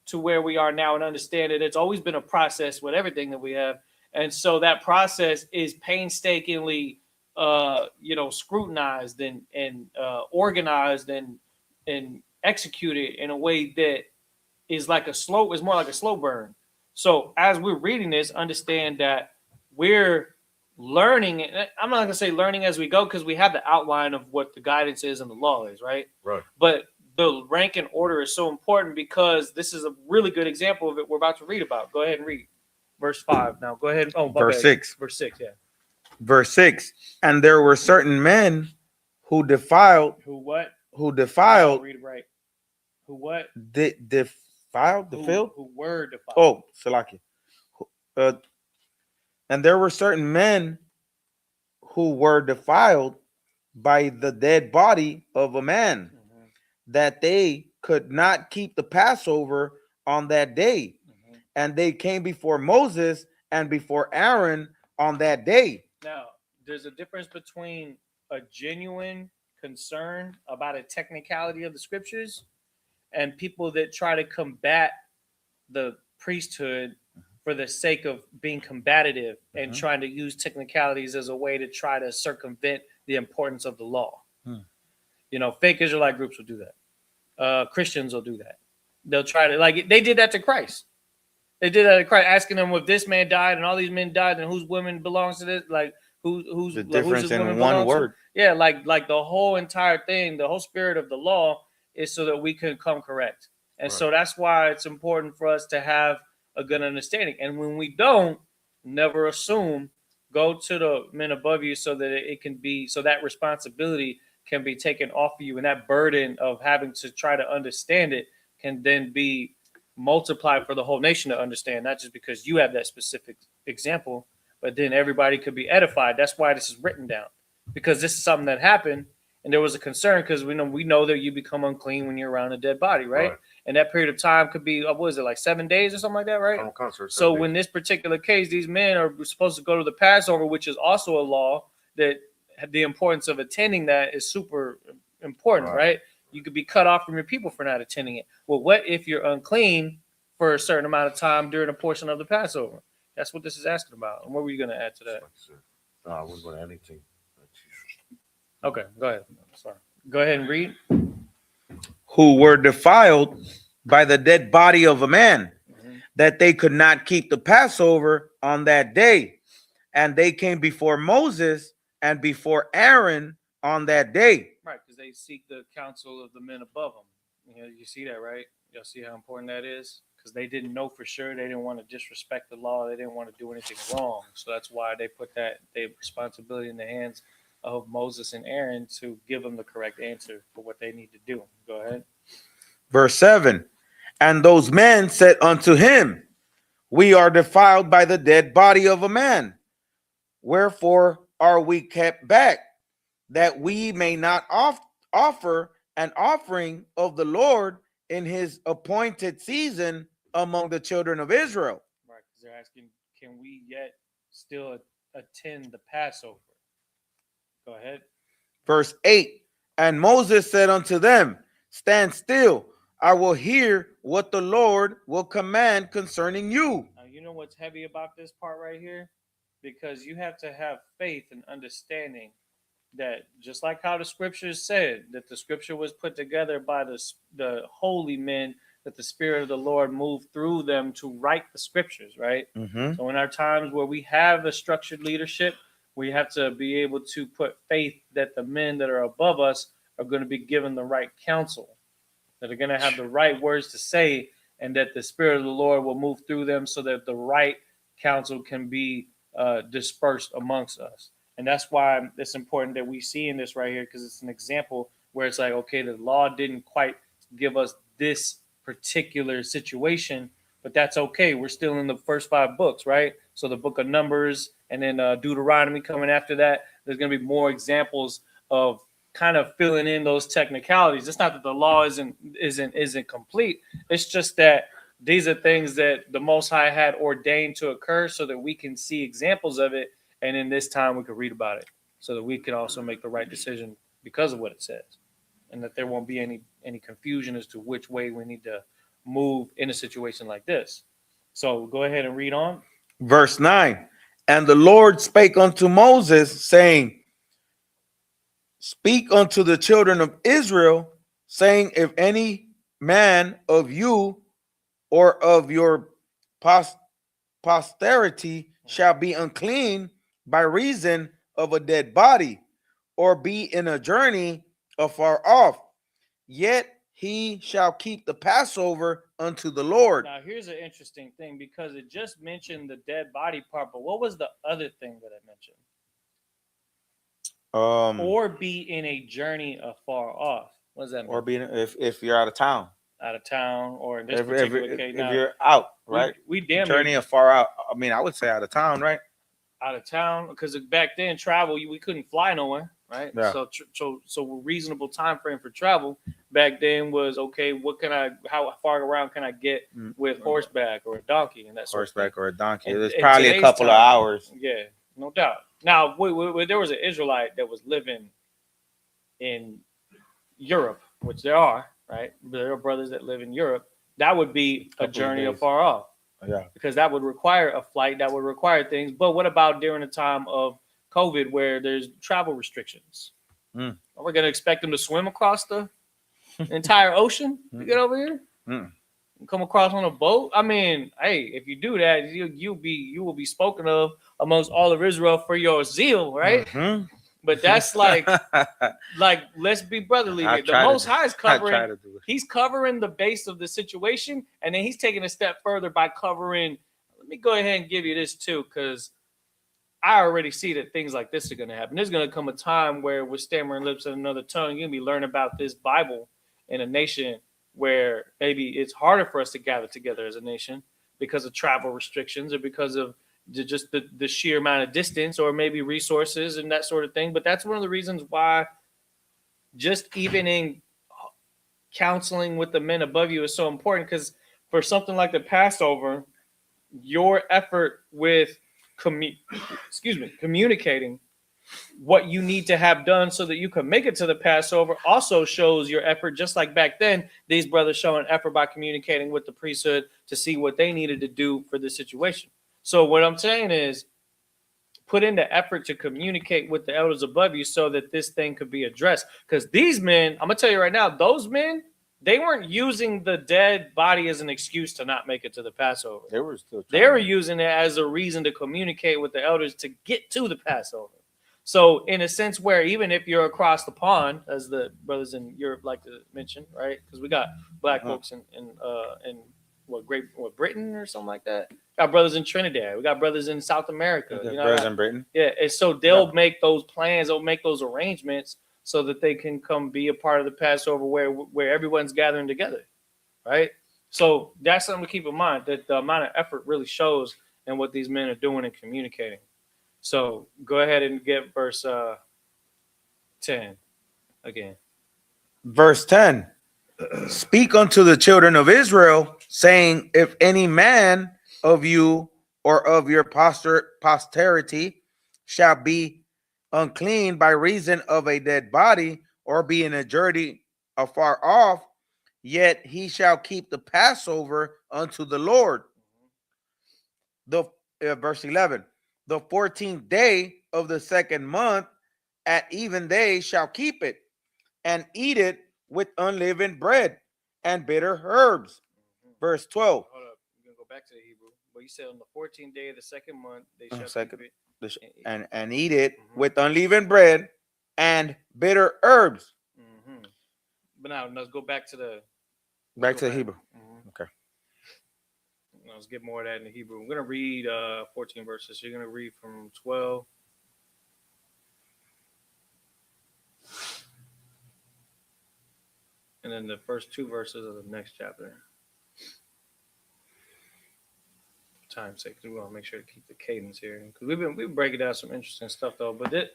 to where we are now and understand that it's always been a process with everything that we have. And so that process is painstakingly scrutinized and organized and executed in a way that is more like a slow burn. So as we're reading this, understand that we're learning. I'm not going to say learning as we go because we have the outline of what the guidance is and the law is, right? Right. But the rank and order is so important because this is a really good example of it we're about to read about. Go ahead and read verse 5 now. Go ahead. Oh, verse 6. Verse 6, yeah. Verse 6. And there were certain men who defiled. Who what? Who defiled. Read it right. Who what? Defiled? Defiled? Who were defiled. Oh, Salaki. And there were certain men who were defiled by the dead body of a man, that they could not keep the Passover on that day. And they came before Moses and before Aaron on that day. Now, there's a difference between a genuine concern about a technicality of the scriptures and people that try to combat the priesthood for the sake of being combative and trying to use technicalities as a way to try to circumvent the importance of the law. Fake Israelite groups will do that. Christians will do that. They'll try to, like, they did that to Christ. They did that at Christ, asking them if this man died and all these men died, and whose women belongs to this, like who's The like, difference who's his in women one belong to? word. Yeah, like the whole entire thing, the whole spirit of the law is so that we can come correct. And so that's why it's important for us to have a good understanding. And when we don't, never assume, go to the men above you so that it can be, so that responsibility can be taken off of you. And that burden of having to try to understand it can then be multiplied for the whole nation to understand, not just because you have that specific example, but then everybody could be edified. That's why this is written down, because this is something that happened. And there was a concern because we know that you become unclean when you're around a dead body, right? And that period of time could be, what was it, like 7 days or something like that, right? So when this particular case, these men are supposed to go to the Passover, which is also a law that the importance of attending that is super important, right? You could be cut off from your people for not attending it. Well, what if you're unclean for a certain amount of time during a portion of the Passover? That's what this is asking about. And what were you going to add to that? No, I wasn't going to add anything. Okay, go ahead. Sorry. Go ahead and read. Who were defiled by the dead body of a man, that they could not keep the Passover on that day. And they came before Moses and before Aaron on that day. Right, because they seek the counsel of the men above them. You see that, right? Y'all see how important that is? Because they didn't know for sure. They didn't want to disrespect the law. They didn't want to do anything wrong. So that's why they put that responsibility in the hands of Moses and Aaron to give them the correct answer for what they need to do. Go ahead. Verse 7. And those men said unto him, we are defiled by the dead body of a man. Wherefore are we kept back, that we may not offer an offering of the Lord in his appointed season among the children of Israel? Right, because they're asking, can we yet still attend the Passover? Go ahead. Verse 8. And Moses said unto them, stand still, I will hear what the Lord will command concerning you. Now, you know what's heavy about this part right here? Because you have to have faith and understanding that, just like how the scriptures said, that the scripture was put together by the holy men, that the Spirit of the Lord moved through them to write the scriptures, right? So in our times where we have a structured leadership, we have to be able to put faith that the men that are above us are going to be given the right counsel, that are going to have the right words to say, and that the Spirit of the Lord will move through them so that the right counsel can be dispersed amongst us. And that's why it's important that we see in this right here, because it's an example where it's like, okay, the law didn't quite give us this particular situation, but that's okay. We're still in the first 5 books, right? So the book of Numbers and then Deuteronomy coming after that. There's going to be more examples of kind of filling in those technicalities. It's not that the law isn't complete. It's just that these are things that the Most High had ordained to occur so that we can see examples of it. And in this time, we could read about it so that we can also make the right decision because of what it says, and that there won't be any confusion as to which way we need to move in a situation like this. So go ahead and read on. Verse 9. And the Lord spake unto Moses, saying, speak unto the children of Israel, saying, if any man of you or of your posterity shall be unclean by reason of a dead body, or be in a journey afar off, yet he shall keep the Passover unto the Lord. Now, here's an interesting thing, because it just mentioned the dead body part, but what was the other thing that it mentioned? Or be in a journey afar off. What does that mean? Or be if you're out of town. Out of town, or in this particular case, if you're out, right? We damn journey afar out. I mean, I would say out of town, right? Out of town, because back then travel, we couldn't fly nowhere, right? Yeah. So a reasonable time frame for travel back then was, okay, how far around can I get with horseback or a donkey, and that's horseback or a donkey. And, There's probably a couple of hours. Yeah, no doubt. Now, there was an Israelite that was living in Europe, which there are, right? There are brothers that live in Europe. That would be a journey afar off. Yeah, because that would require a flight, that would require things. But what about during the time of COVID where there's travel restrictions? Are we going to expect them to swim across the entire ocean to get over here? come across on a boat. I mean, hey, if you do that, you will be spoken of amongst all of Israel for your zeal, right? Mhm. But that's like let's be brotherly I here. The try to Most do- High is I try covering. to do it. He's covering the base of the situation, and then he's taking a step further by covering. Let me go ahead and give you this too, because I already see that things like this are going to happen. There's going to come a time where with stammering lips and another tongue, you're going to be learning about this Bible in a nation where maybe it's harder for us to gather together as a nation because of travel restrictions or because of just the sheer amount of distance or maybe resources and that sort of thing. But that's one of the reasons why just even in counseling with the men above you is so important, because for something like the Passover, your effort with communicating what you need to have done so that you can make it to the Passover also shows your effort. Just like back then, these brothers showing effort by communicating with the priesthood to see what they needed to do for this situation. So what I'm saying is put in the effort to communicate with the elders above you so that this thing could be addressed. Because these men, I'm going to tell you right now, those men, they weren't using the dead body as an excuse to not make it to the Passover. They were still. They were using it as a reason to communicate with the elders to get to the Passover. So in a sense where even if you're across the pond, as the brothers in Europe like to mention, right? Because we got black folks in Britain or something like that. Got brothers in Trinidad. We got brothers in South America. You know, brothers in Britain. Yeah, and so they'll make those plans, they'll make those arrangements so that they can come be a part of the Passover where everyone's gathering together, right? So that's something to keep in mind, that the amount of effort really shows in what these men are doing and communicating. So go ahead and get verse 10 again. Verse 10. Speak unto the children of Israel, saying, if any man of you or of your posterity shall be unclean by reason of a dead body, or be in a journey afar off, yet he shall keep the Passover unto the Lord. The verse 11, the 14th day of the second month at even day shall keep it, and eat it with unleavened bread and bitter herbs. Verse 12. Hold up, you're gonna go back to the Hebrew. But you said on the 14th day of the second month they shall Second. keep it And eat it with unleavened bread and bitter herbs. But now let's go back to the Hebrew. Okay. Now, let's get more of that in the Hebrew. I'm gonna read 14 verses. So you're gonna read from 12. And then the first two verses of the next chapter. For time's sake, we want to make sure to keep the cadence here, because we've been breaking down some interesting stuff though. But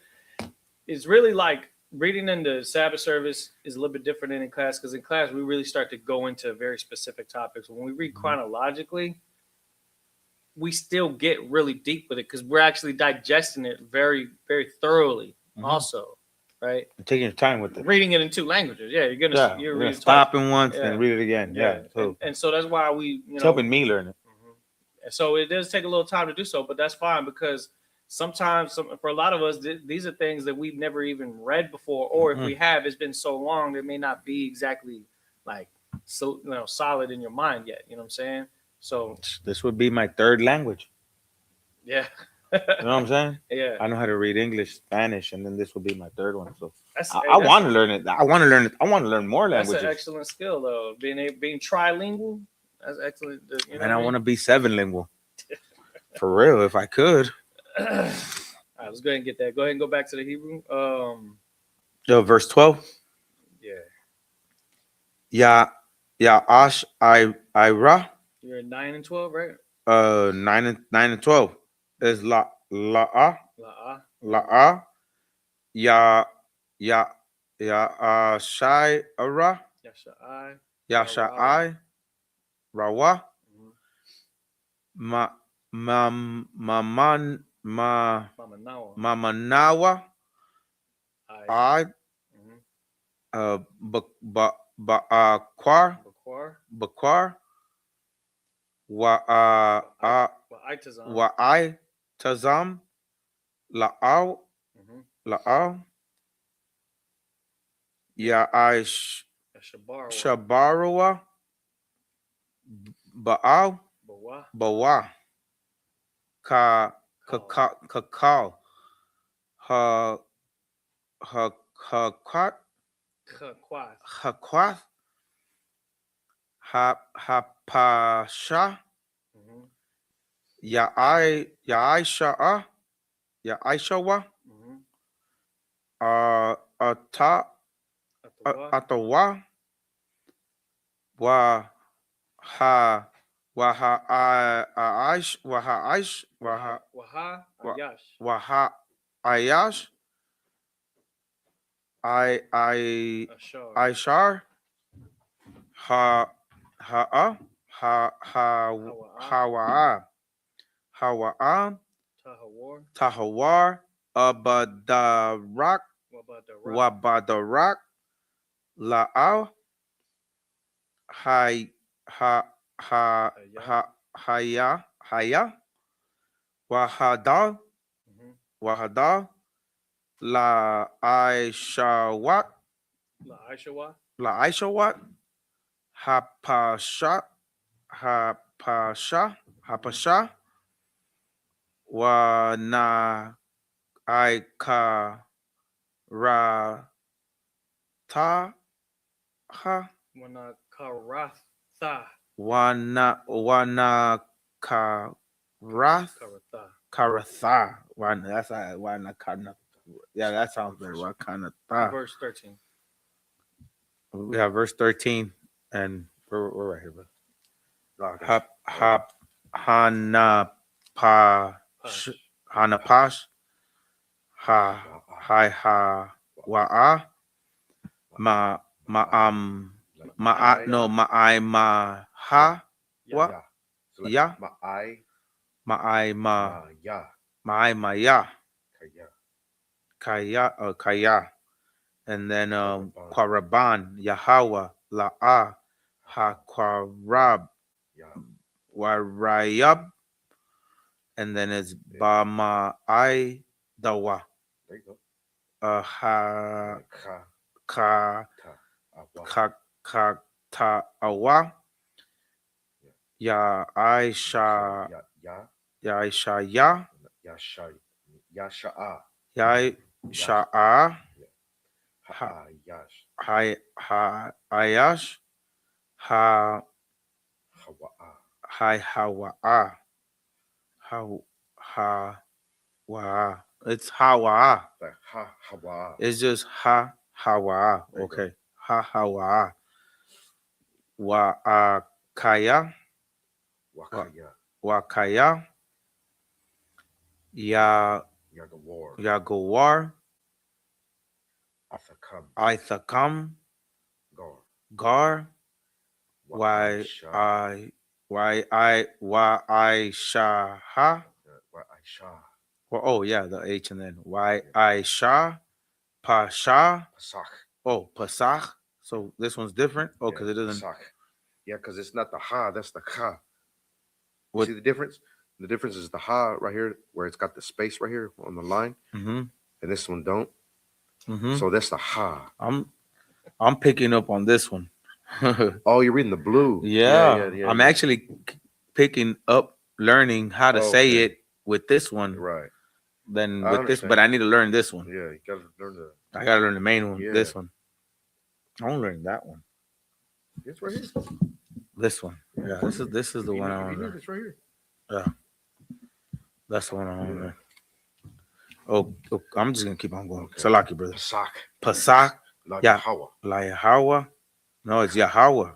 it's really like reading in the Sabbath service is a little bit different than in class, because in class we really start to go into very specific topics. When we read chronologically, we still get really deep with it because we're actually digesting it very, very thoroughly. Also. Right, taking your time with it, reading it in two languages. Yeah, you're gonna stop it once and read it again. So and so that's why it's helping me learn it. And so it does take a little time to do so, but that's fine, because sometimes for a lot of us, these are things that we've never even read before, or if we have, it's been so long it may not be exactly like so solid in your mind yet. You know what I'm saying? So this would be my third language. Yeah. You know what I'm saying? Yeah. I know how to read English, Spanish, and then this will be my third one. So I want to learn it. I want to learn it. I want to learn more languages. That's an excellent skill, though. Being trilingual, that's excellent. And I want to be sevenlingual. For real, if I could. All right, let's go ahead and get that. Go ahead and go back to the Hebrew. Verse 12. Yeah. Ya ash ira. You're at 9 and 12, right? 9 and 12 is la ya shai ara ya shai rawa mamanawa I Bakwar wa I tazam la'aw ya I shabarwa Baal, Bawa. Bawa, Kakal, Ha, Hakwat, Kakwas. Hakwat, Hapasha, Mm-hmm. Yaisha, Yaishawa, Mm-hmm. Ata, Atawa. Atawa, Wa, Ha, Aish, Waha. Wa- Ayash. Waha Ayash, I Ashar. Aishar, Ha Ha Hawa'a. Hawa'a, Tahawar. Tahawar, Abadarak, Wabadarak. Wabadarak, La'al, Hay Haya, Wahada, Mm-hmm. Wahada, La Aishawat, La Aishawa. La Aishawat, Hapasha, Hapasha, Wa na Aika Ra Ta Ha, Wana Karatha. Wana Karath, Karatha. Karatha. That's Wana Kana. Yeah, that sounds better. Wakana Tha. Verse 13. We have verse 13, and we're right here, bro. Okay. Hanapash, Pash. Hanapash, Wa'a, Ha, Yeah. So like Ya. ya. Ya, Kaya. Kaya, and then Quaraban. Quaraban, Yahweh, La'a, Quarab, Ya. Warayab, and then it's Bama'ai Dawa. There you go. Ha Ka. Ka Awa. Ta'awa, Ya Aisha, Ya. Ya Yasha'a. Sha'a, Ha'ayash. Ayash, Hawa'a. Hawa'a, Hawa. It's Hawa. Like Hawa'a. It's just Hawa. There you Okay. Hawa. Kaya. Wakaya. Wakaya. Yagawar. Ithakam. Gar. Shaha. Oh yeah, the H and then Sha. Pasha. Pasach. Oh, Pasach. So this one's different. Oh, because it doesn't. Pasach. Yeah, because it's not the ha, that's the ka. What? See the difference? The difference is the ha right here, where it's got the space right here on the line, and this one don't. So that's the ha. I'm picking up on this one. Oh, you're reading the blue. Yeah. I'm actually picking up, learning how to say it with this one. Right. Then with this, but I need to learn this one. Yeah, you gotta learn I gotta learn the main one. Yeah. This one. I want to learn that one. It's right here. This one. Yeah, this is the one I want to learn. It's right here. Yeah. That's the one I want to learn. Oh, I'm just gonna keep on going. Okay. Salaki, brother. Pasach. La Yahweh. No, it's Yahweh.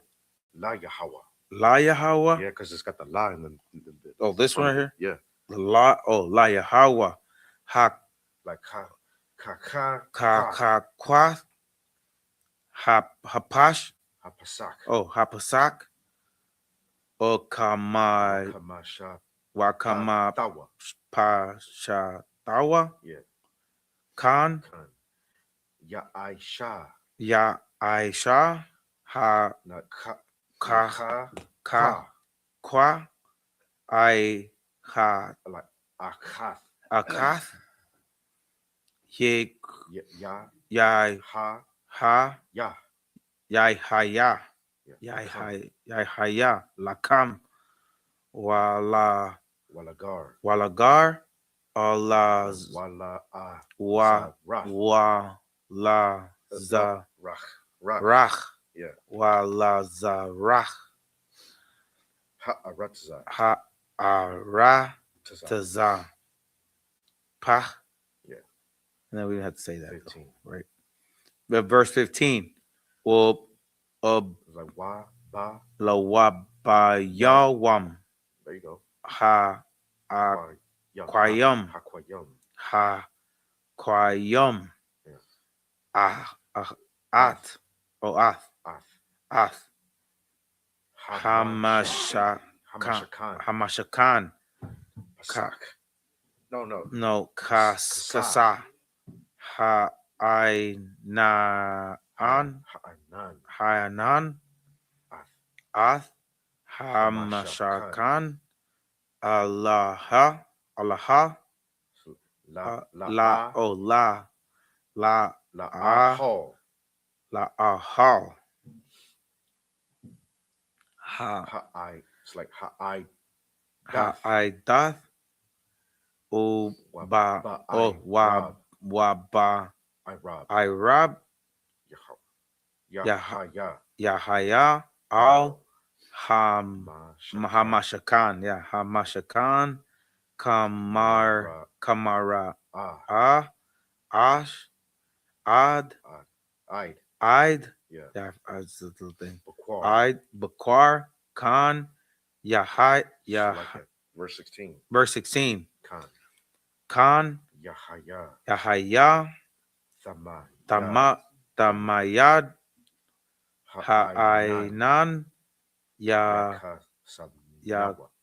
La Yahweh. La Yahweh. Yeah, because it's got the la in the Oh, this one right here? Yeah. The la. Oh, La Yahweh. Like Kwath. Hapash. Hapasak. Oh, Hapasak. Okamai. Kamasha. Wakama. Tawa. Pasha. Tawa. Yeah. Khan. Ya Aisha. Ya Aisha. Ha. Not Kwa. I. Ha. Like Akath. Akath. Ye. Ya. Yai. Ha. Ha. Ya. Yai. Haya. Yahya Lakam Wala Walagar. Walagar Allah Wala ah. Wa Rach. Wala Za Rach. Rach Yeah. Wala Za Rach Ha'aratza. Ha'ara Taza. Taza Pah. Yeah. And then we didn't have to say that. 15. Right. But verse 15. Well, It's like wa ba. la wabayawam There you go. ha Quayum. Haquayum. ha Quayum Yeah. at ath Ath. Hamashakan Hamashakan. Pasak. No. Kasa Ha'ainan Ha'anan. Ath Hamashakan Allah la ahol. ahal Ha'ai. It's like ha'ai. ha'aidath waba irab Yahaya al Hamashakan Hamashakan Kamara Ash Ad Id Yeah. that's the little thing. Bakwar. Id Bakwar Khan Yahai Like it. Verse 16. verse 16 Khan. Khan Yahaya. Tamayad Ha'ainan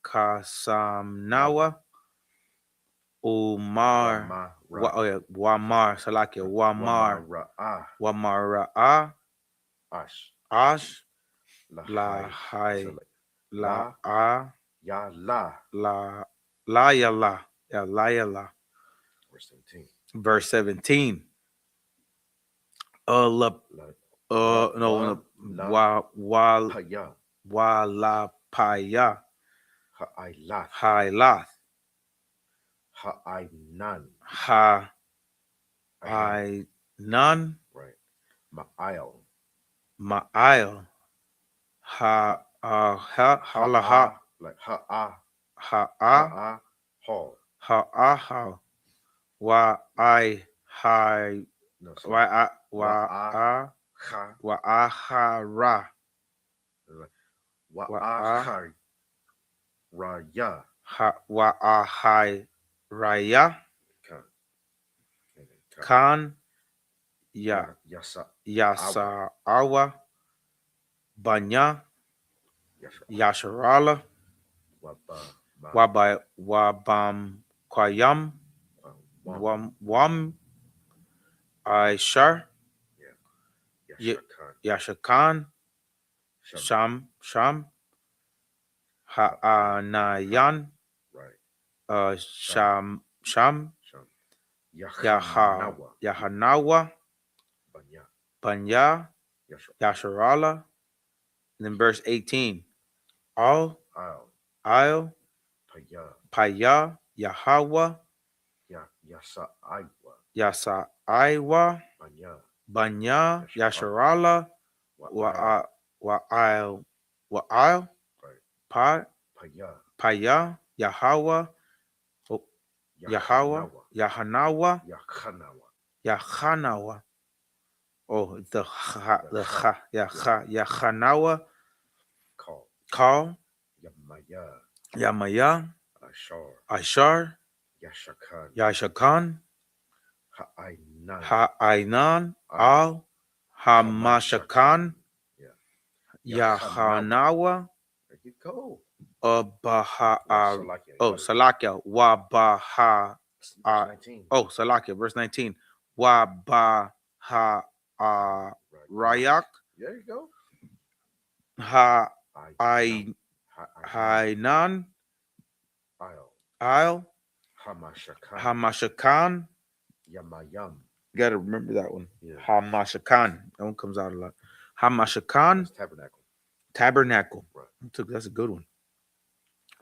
Kasamnawa Umar Wamar Salakia Wamara Ash La verse 17 Walapaya Hailath Ha'ainan Right. Ma'ail Halaha Like hol. Ha'ahal Wa'ai Hai No. Wa'ahara Wa'ahar. Raya. Wa'ahai Raya Khan Yasa'awa Banya Yasharala Wabam Quayam Wam Aishar Yashakan Sham Ha'anayan Sham Yahanawa Banya Yasharala. And then verse 18 Al Paya Yahawa Yasa'aiwa Banya Yasharala Wa'al Paya Yahawa Yahanawa Yahanawa. Oh, Yahanawa Call Yamaya Ashar Yashakan Ha'ainan Al Hamashakan Yahanawa There you go. Salakia Wabaha Salakia verse 19 Wabaha Rayak There you go. Hainan Al Hamashakan. Yamayam. Gotta remember that one. Yeah. Hamashakan. That one comes out a lot. Hamashakan That's tabernacle. tabernacle. Right. That's a good one.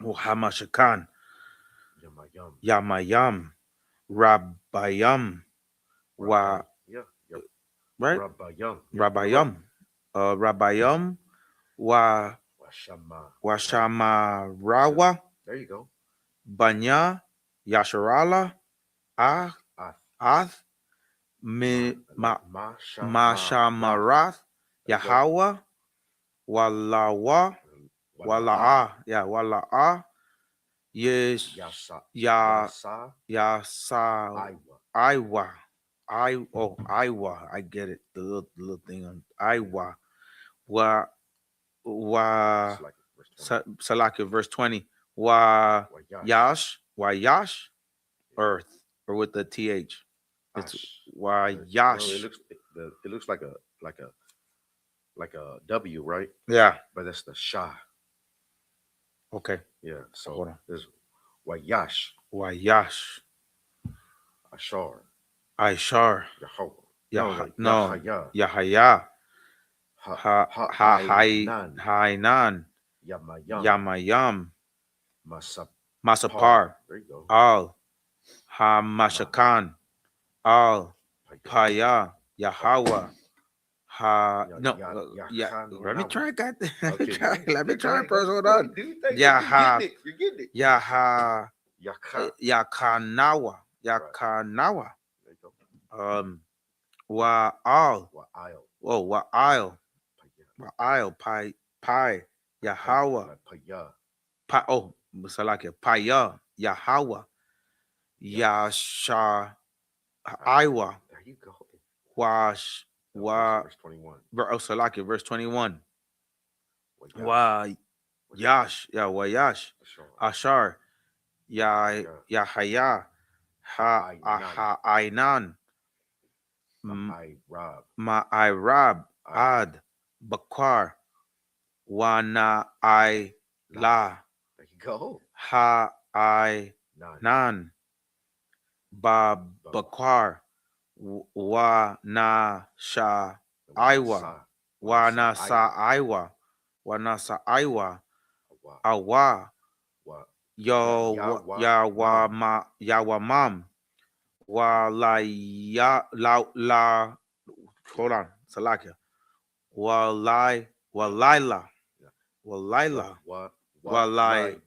Oh, Hamashakan, Yamayam. Yamayam, Rabbayam, Wa, Yeah. Yep. right? Rabbayam. Yep, Rabbayam, Rabbayam, Wa, Washama. Washamarawa, There you go. Banya, Yasharala, Ah, Ath, Mashamarath, Yahweh, Walawa, Wala'a, yeah, Wala'a, Yes, Yasa. Ya, Yasa. Yasa, Iwa. Iowa, I get it. The little thing on Iowa. Wa, It's like verse 20. Salaki, verse 20. Wa, Wayash. Yash, earth, or with the TH. It's Ash. Wa, No, Yash. it looks like a W, right? Yeah, But that's the Shah. okay. Yeah. So Hold on. there's Wayash. Wa, Yash. Ashar. Aishar. Yahweh. No, Yahaya. Yahaya. Hainan. Hainan. Yamayam. Yamayam. Masap. Masapar. There you go. Al. Hamashakan. Al. Paya. Yahweh. Let me try. Let me try first. Hold on. You're getting it. Yaha. Yaka. Yakanawa. Yakanawa. There you go. Wa al. Wa'il. Oh, wa il. Wa il. Pi. Yahweh. Paya. Oh, Salaki. Paya. Yahweh. Yasha. Iowa. There you go. Wash. Wa. Verse 21. Salaki. Verse 21. Wayash. Wa. Yash. Yeah, wa Yash. Ashar. Yahaya. Ainan. Ma'irab. Ad. Bakar. Wana I la. There you go. Nan. Bakar. Wana sha Iwa. Wana sa Iwa. Wana sa Iwa. Awa. Yawa mam. Wa la hold on, Salakia. Walai Walaila. Walaila. Walai.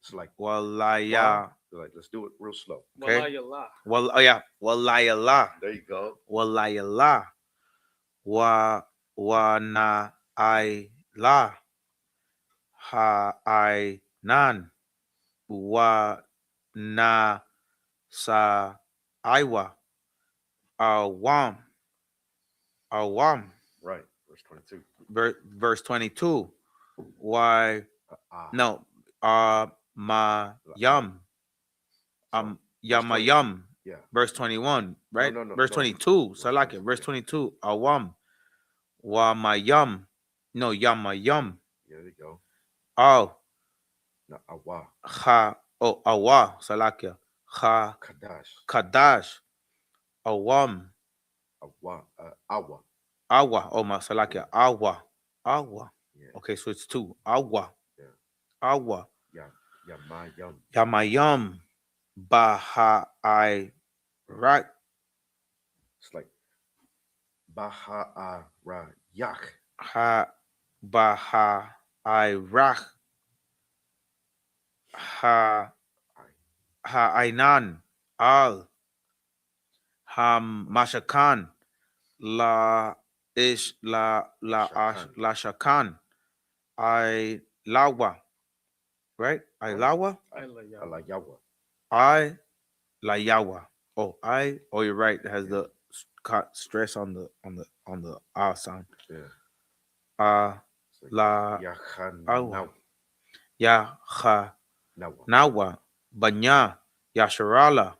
It's like Walaya. like let's do it real slow. Okay. Walayala. There you go. Walayala. Wana I la. Ha I nan. Wa na sa Iwa. Awam. Right. Verse 22. Verse 22. Why no ma yum. Yamayum. Yeah. Verse 21, right? No, verse 22. Salaki. Verse 22. Awam. Wamayum. No, yamayum. There you go. Oh. No, awa. Ha. Oh, awa. Salakia. Ha. Kadash. Awam. Awa. Awa. Oh, my Salakia. Awa. Yeah. Okay, so it's two. Awa. Yeah. Awa. Yamayum. Yamayum. Baha I right. It's like Baha Ra Yak. Ha Baha I Rach. Ha Ainan Al Ham Mashakan La Ish La Shakan I Lawa. Right? I Lawa? Alayawa. I La Yawa. Oh, you're right. It has the stress on the ah sound. Yeah. La Yachan Yaha Nawa Banya Yasharala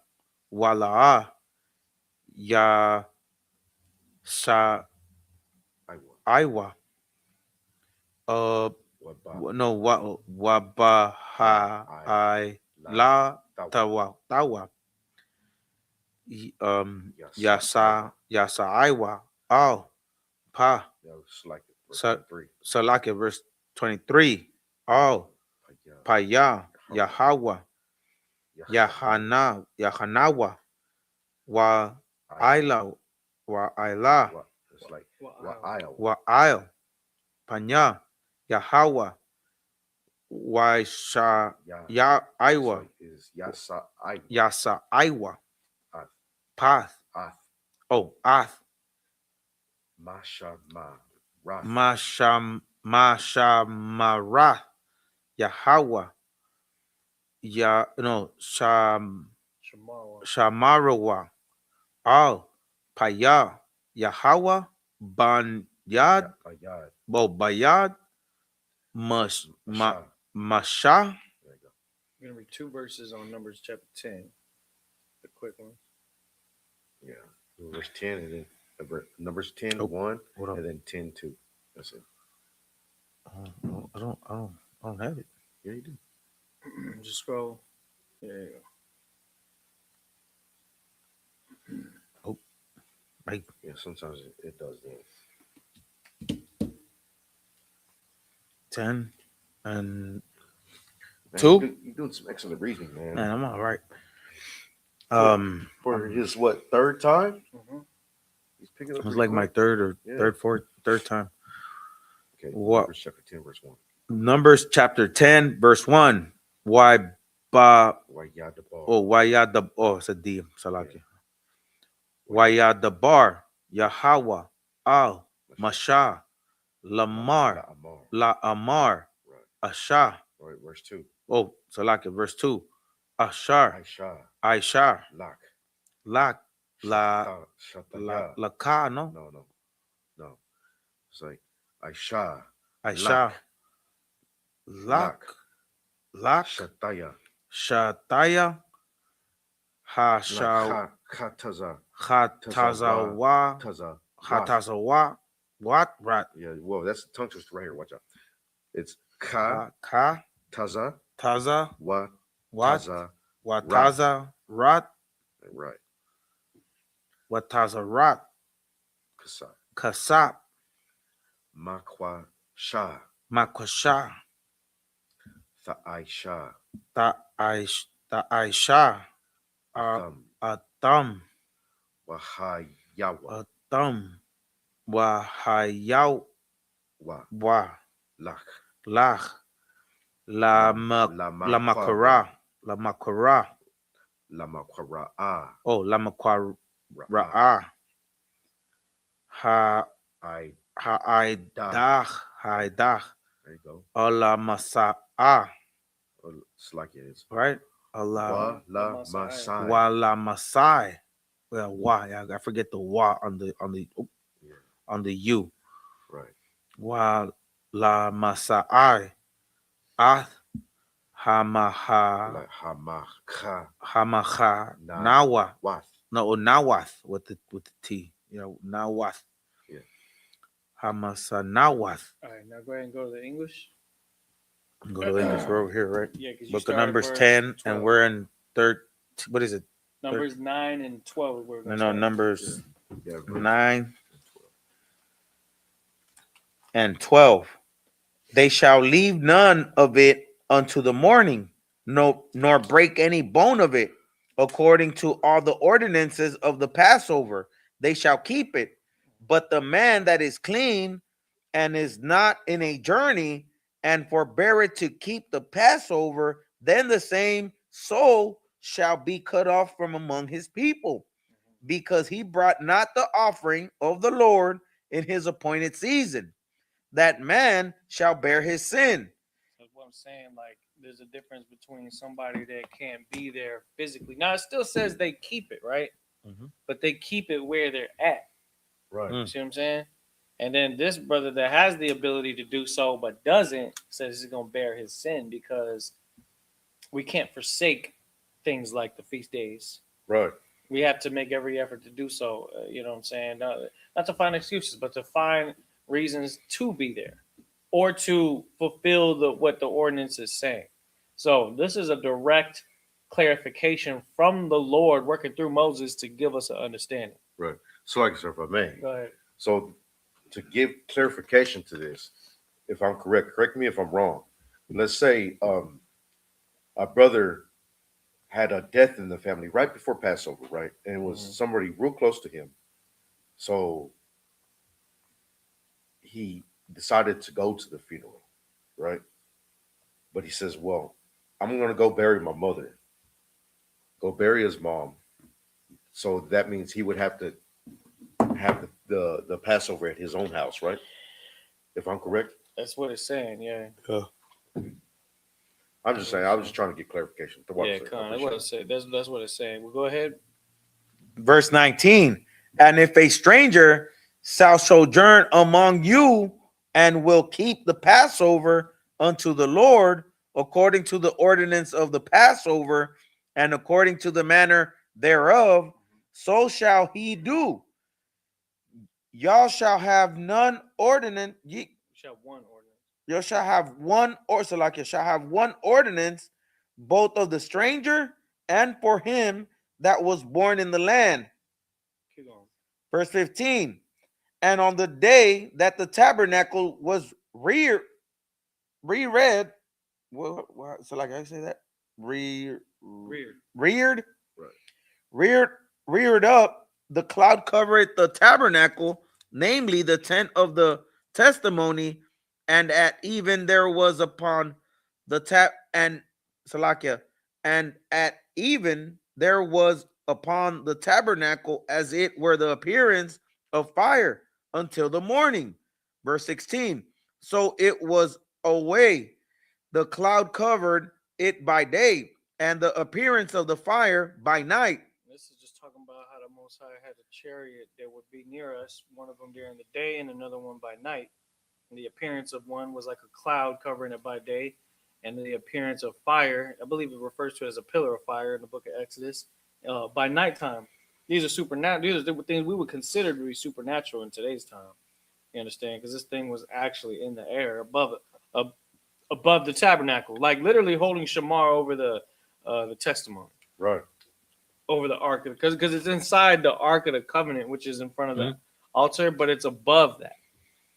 Wala Ya Sa Iwa. No, Wabaha I La Tawa. Yasa Iwa. Oh, Pa. It's like verse 23. Salaki, verse 23. Al, Paya, Yahweh, Yahanawa, Wa Ila, Wa Ila, It's like Wow. Wa Il, Panya, Yahweh, Wa Sha, Ya Iwa, is Yasa I Yasa Iwa, Ath Path, Ath oh, Ath, Masha Ma Rath Mashamara, Yahweh, Shamawa. Shamarawa, Al, Paya, Yahweh, Banyad, Ayad Bayad, Masha. Masha. There you go. I'm going to read 2 verses on Numbers chapter 10. The quick one. Yeah. Verse 10 and then Numbers 10, Oh, 1, hold on. and then 10, 2. That's it. I don't have it. Yeah, you do. Just scroll. Yeah, there you go. Right. Yeah, sometimes it does that. 10 and Man, 2. you're doing some excellent reading, man. Man, I'm all right. For his what, third time? Mhm. He's picking up. It was pretty like my quick. third or Yeah. third time. Okay. What? Numbers chapter 10, verse 1. Numbers chapter 10, verse 1. Why it's a D. Salaki. Wayadabar, Yahweh, Al, Masha, Lamar, La Amar, Right. Asha. Right. Verse 2. Oh, Salaki, verse 2. Ashar, Aisha, Lak. Lak, La Shataya. Laka, no? No. It's like Aisha. Aisha, Lak, Shataya. Shataya, Hasha, Khataza. Hatazawa, Taza. Hatazawa, what? Right. Yeah, well, that's the tongue twister right here. Watch out. It's Ka, Ka, Taza, Taza, Wa, what? Taza. Wataza, Rat, Right. Wataza, Rat, Kasa. Kasap, Makwa Sha. Makwasha, Tha'aisha. Aisha, Atham. Atam, Wahayawa. Atam, Wahayaw, Wa. Wa, Lach. Lach, Lamakara, Lamakara, Lamakwara'a. oh, Lamakwara, Ra'a. Ha, I. Haidach, Haidach, There you go. Allah Masa'a, It's like it is. right? Allah, Wa la Masai. Wala Masai. Well, Wa, yeah, I forget the Wa on the Yeah. on the U. Right. Wa la Masai. Ath Hamaha Like Hamakha. Hamaha Nawa. Wath. No, Nawath with the T. You know, Nawath. Yeah. Hamasa Nawath. All right, now go ahead and go to the English. Go to English. We're over here, right? Yeah, because you Book of started Numbers verse 10, 12. and we're in third. What is it? Numbers 9 and 12. We're No, gonna no, start. Numbers Yeah. 9 and 12. They shall leave none of it unto the morning, no, nor break any bone of it, according to all the ordinances of the Passover. They shall keep it. But the man that is clean and is not in a journey and forbeareth to keep the Passover, then the same soul shall be cut off from among his people, because he brought not the offering of the Lord in his appointed season. That man shall bear his sin. That's what I'm saying. Like, there's a difference between somebody that can't be there physically. Now, it still says they keep it, right? Mhm. But they keep it where they're at. Right. You see what I'm saying? And then this brother that has the ability to do so but doesn't says he's going to bear his sin, because we can't forsake things like the feast days. Right. We have to make every effort to do so. You know what I'm saying? Not to find excuses, but to find reasons to be there or to fulfill what the ordinance is saying. So this is a direct clarification from the Lord working through Moses to give us an understanding. Right. So, like, sir, if I may. Go ahead. So, to give clarification to this, if I'm correct. Correct me if I'm wrong. Let's say a brother had a death in the family right before Passover, right? And it was somebody real close to him. So he decided to go to the funeral, right? But he says, well, I'm going to go bury my mother, go bury his mom. So that means he would have to have the Passover at his own house, right? If I'm correct. That's what it's saying. Yeah. I'm just saying, I was just trying to get clarification. Yeah, Con, that's what it said. That's what it's saying. Well, go ahead. Verse 19. And if a stranger shall sojourn among you and will keep the Passover unto the Lord according to the ordinance of the Passover and according to the manner thereof, so shall he do. Y'all shall have none ordinance. Shall one ordinance. You shall have one, or so like you shall have one ordinance, both of the stranger and for him that was born in the land. Keep going. Verse 15. And on the day that the tabernacle was reared, so like I say that reared up, the cloud covered the tabernacle, namely the tent of the testimony, and at even there was upon the and at even there was upon the tabernacle as it were the appearance of fire until the morning. Verse 16. So it was away, the cloud covered it by day, and the appearance of the fire by night. This is just talking about how the Most High had a chariot that would be near us, one of them during the day and another one by night. And the appearance of one was like a cloud covering it by day, and the appearance of fire, I believe it refers to it as a pillar of fire in the book of Exodus, by nighttime. These are supernatural. These are things we would consider to be supernatural in today's time. You understand? Because this thing was actually in the air above the tabernacle, like literally holding Shamar over the testimony, right, over the ark, because it's inside the Ark of the Covenant, which is in front of the altar, but it's above that.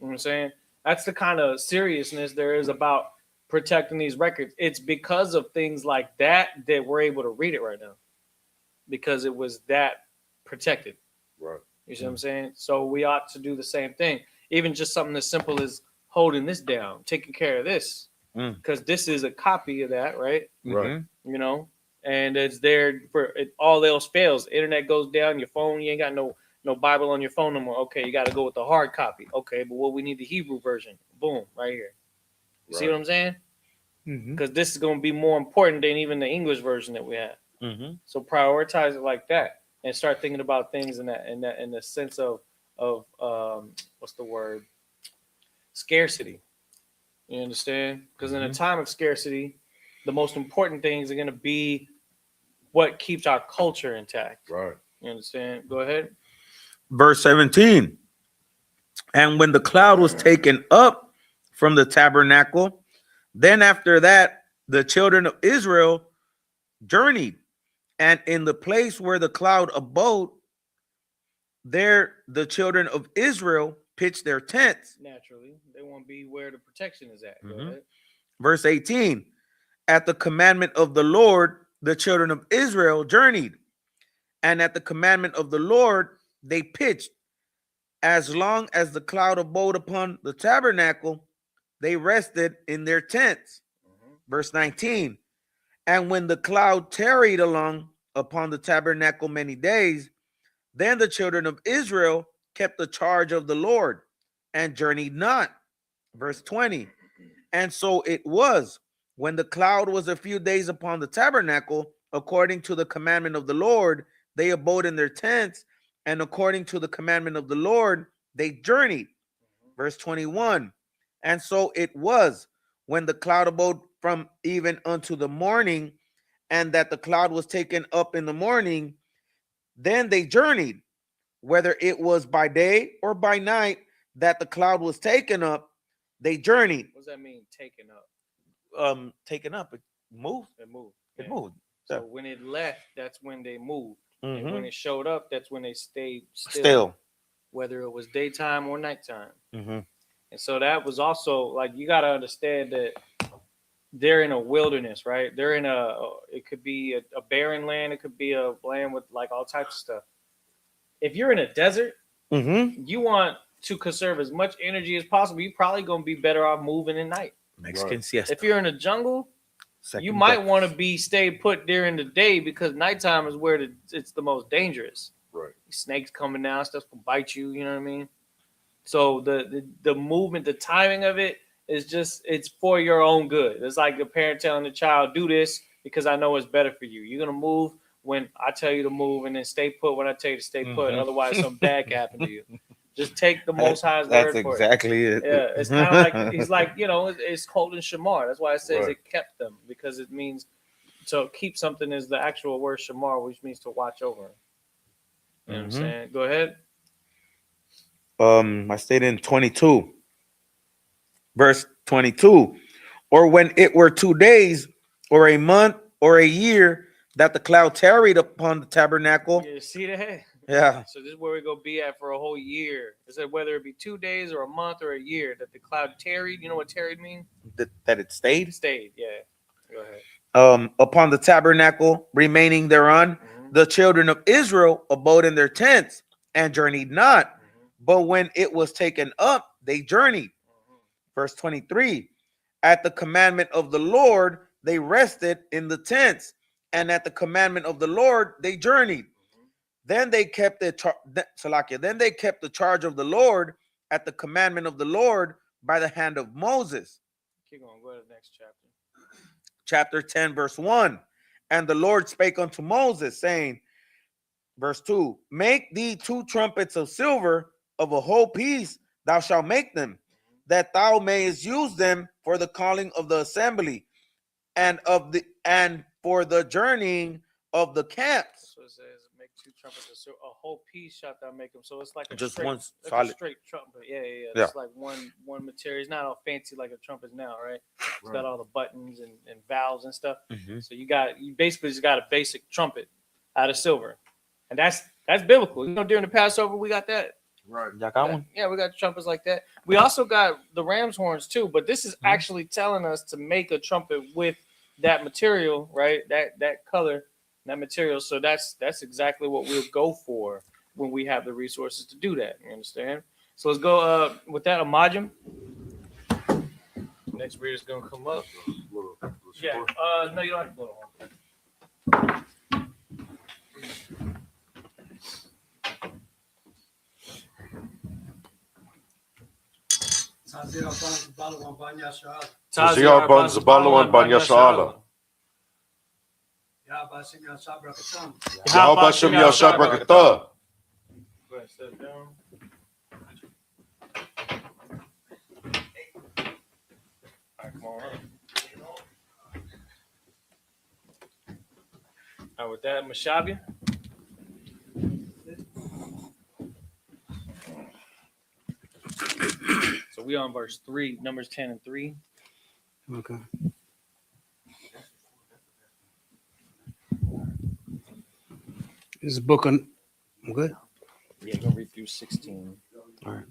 You know what I'm saying? That's the kind of seriousness there is about protecting these records. It's because of things like that we're able to read it right now, because it was that protected. Right. You see what I'm saying? So we ought to do the same thing. Even just something as simple as holding this down, taking care of this, because this is a copy of that, right? Right. You know, and it's there for it. All else fails. Internet goes down. Your phone, you ain't got no Bible on your phone no more. Okay, you got to go with the hard copy. Okay, but we need the Hebrew version. Boom, right here. You see what I'm saying? Because this is going to be more important than even the English version that we have. So prioritize it like that, and start thinking about things in the sense of what's the word? Scarcity. You understand? Because in a time of scarcity, the most important things are going to be what keeps our culture intact. Right. You understand? Go ahead. Verse 17. And when the cloud was taken up from the tabernacle, then after that, the children of Israel journeyed, and in the place where the cloud abode, there the children of Israel pitched their tents. Naturally, they want to be where the protection is at. Go ahead. Verse 18. At the commandment of the Lord, the children of Israel journeyed, and at the commandment of the Lord, they pitched. As long as the cloud abode upon the tabernacle, they rested in their tents. Verse 19. And when the cloud tarried along upon the tabernacle many days, then the children of Israel kept the charge of the Lord and journeyed not. Verse 20. And so it was, when the cloud was a few days upon the tabernacle, according to the commandment of the Lord, they abode in their tents, and according to the commandment of the Lord, they journeyed. Verse 21. And so it was, when the cloud abode from even unto the morning, and that the cloud was taken up in the morning, then they journeyed, whether it was by day or by night that the cloud was taken up, they journeyed. What does that mean, taken up? Taken up, it moved. It moved. It moved. So when it left, that's when they moved. And when it showed up, that's when they stayed still. Whether it was daytime or nighttime. And so that was also like, you got to understand that they're in a wilderness, right? They're in it could be a barren land. It could be a land with like all types of stuff. If you're in a desert, you want to conserve as much energy as possible. You're probably going to be better off moving at night. Mexican siesta. If you're in a jungle, you might want to stay put during the day, because nighttime is where it's the most dangerous. Right. Snakes coming down, stuff can bite you. You know what I mean? So the movement, the timing of it is just, it's for your own good. It's like a parent telling the child, do this because I know it's better for you. You're gonna move when I tell you to move, and then stay put when I tell you to stay put. Otherwise, something bad can happen to you. Just take the Most High's word for it. That's exactly it. Yeah, it's kind of like, he's like, it's holding shamar. That's why it says it kept them, because it means to keep something is the actual word shamar, which means to watch over. You know what I'm saying? Go ahead. I stayed in 22, verse 22. Or when it were 2 days, or a month, or a year, that the cloud tarried upon the tabernacle. You see that? Yeah. So this is where we're going to be at for a whole year. It said whether it be 2 days or a month or a year, that the cloud tarried. You know what tarried means? That it stayed? It stayed, yeah. Go ahead. Upon the tabernacle, remaining thereon, the children of Israel abode in their tents and journeyed not. But when it was taken up, they journeyed. Verse 23. At the commandment of the Lord, they rested in the tents, and at the commandment of the Lord, they journeyed. Then they kept the charge of the Lord at the commandment of the Lord by the hand of Moses. Keep going. Go to the next chapter. Chapter 10, verse 1. And the Lord spake unto Moses, saying, verse 2, make thee 2 trumpets of silver, of a whole piece thou shalt make them, that thou mayest use them for the calling of the assembly, and for the journeying of the camps. So it says, make 2 trumpets of silver, a whole piece shalt thou make them. So it's like Just straight, one like solid. a straight trumpet. Yeah. Yeah. It's like one material. It's not all fancy like a trumpet now, right? It's got all the buttons and valves and stuff. So you basically just got a basic trumpet out of silver, and that's biblical. During the Passover we got that. Right. Y'all got one? Yeah, we got trumpets like that. We also got the ram's horns too, but this is actually telling us to make a trumpet with that material, right? That color, that material. So that's exactly what we'll go for when we have the resources to do that. You understand? So let's go with that, Amajim. Next reader's gonna come up. Yeah. No, you don't have to blow it. Tazia ban Zabalawan Banya Shala. Yahabashim Yasha Brakata. Go ahead, step down. All right, come on up. All right, with that, Mashabia. So we on verse 3, Numbers 10 and 3. Okay. This is a book on. I'm good. Yeah, we're gonna read through 16. All right.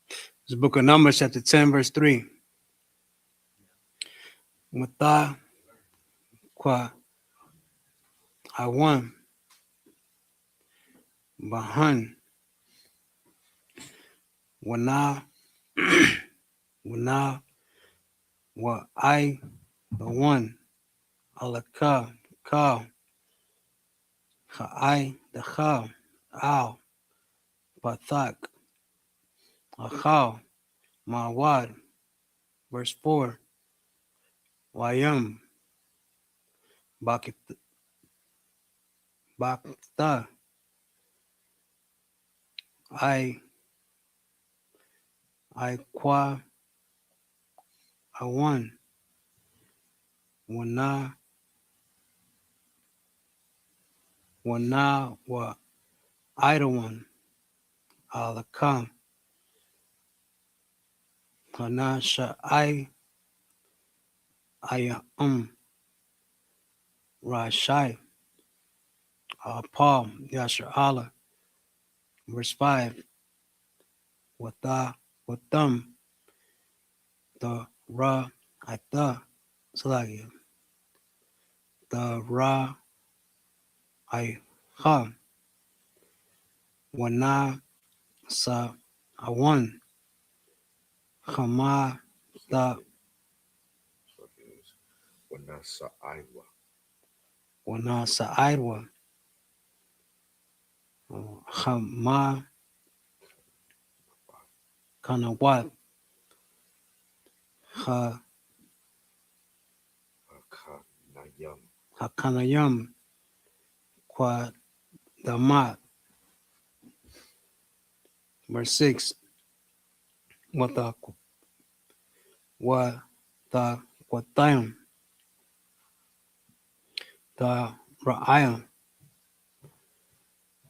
This is a book of Numbers, chapter 10, verse 3. Mata kwa awan bahan wana wa I the one alaka ka I the ka al pathak akal mawad. Verse 4. Wayam bakta I kwa awan wana wa idawan alakam hana sha I Rashai Paul Yasher Allah. Verse 5. wata, watam, the ra, ita, salagi, the ra, I, ha, wana, sa, awan, hama, the, Wanasa Iowa. wana, sa, airwa, hama, kanawat, ha, Kanayam. hakanayam, kwa, damat. Verse 6. Wata Watayam, the Ra'ayam,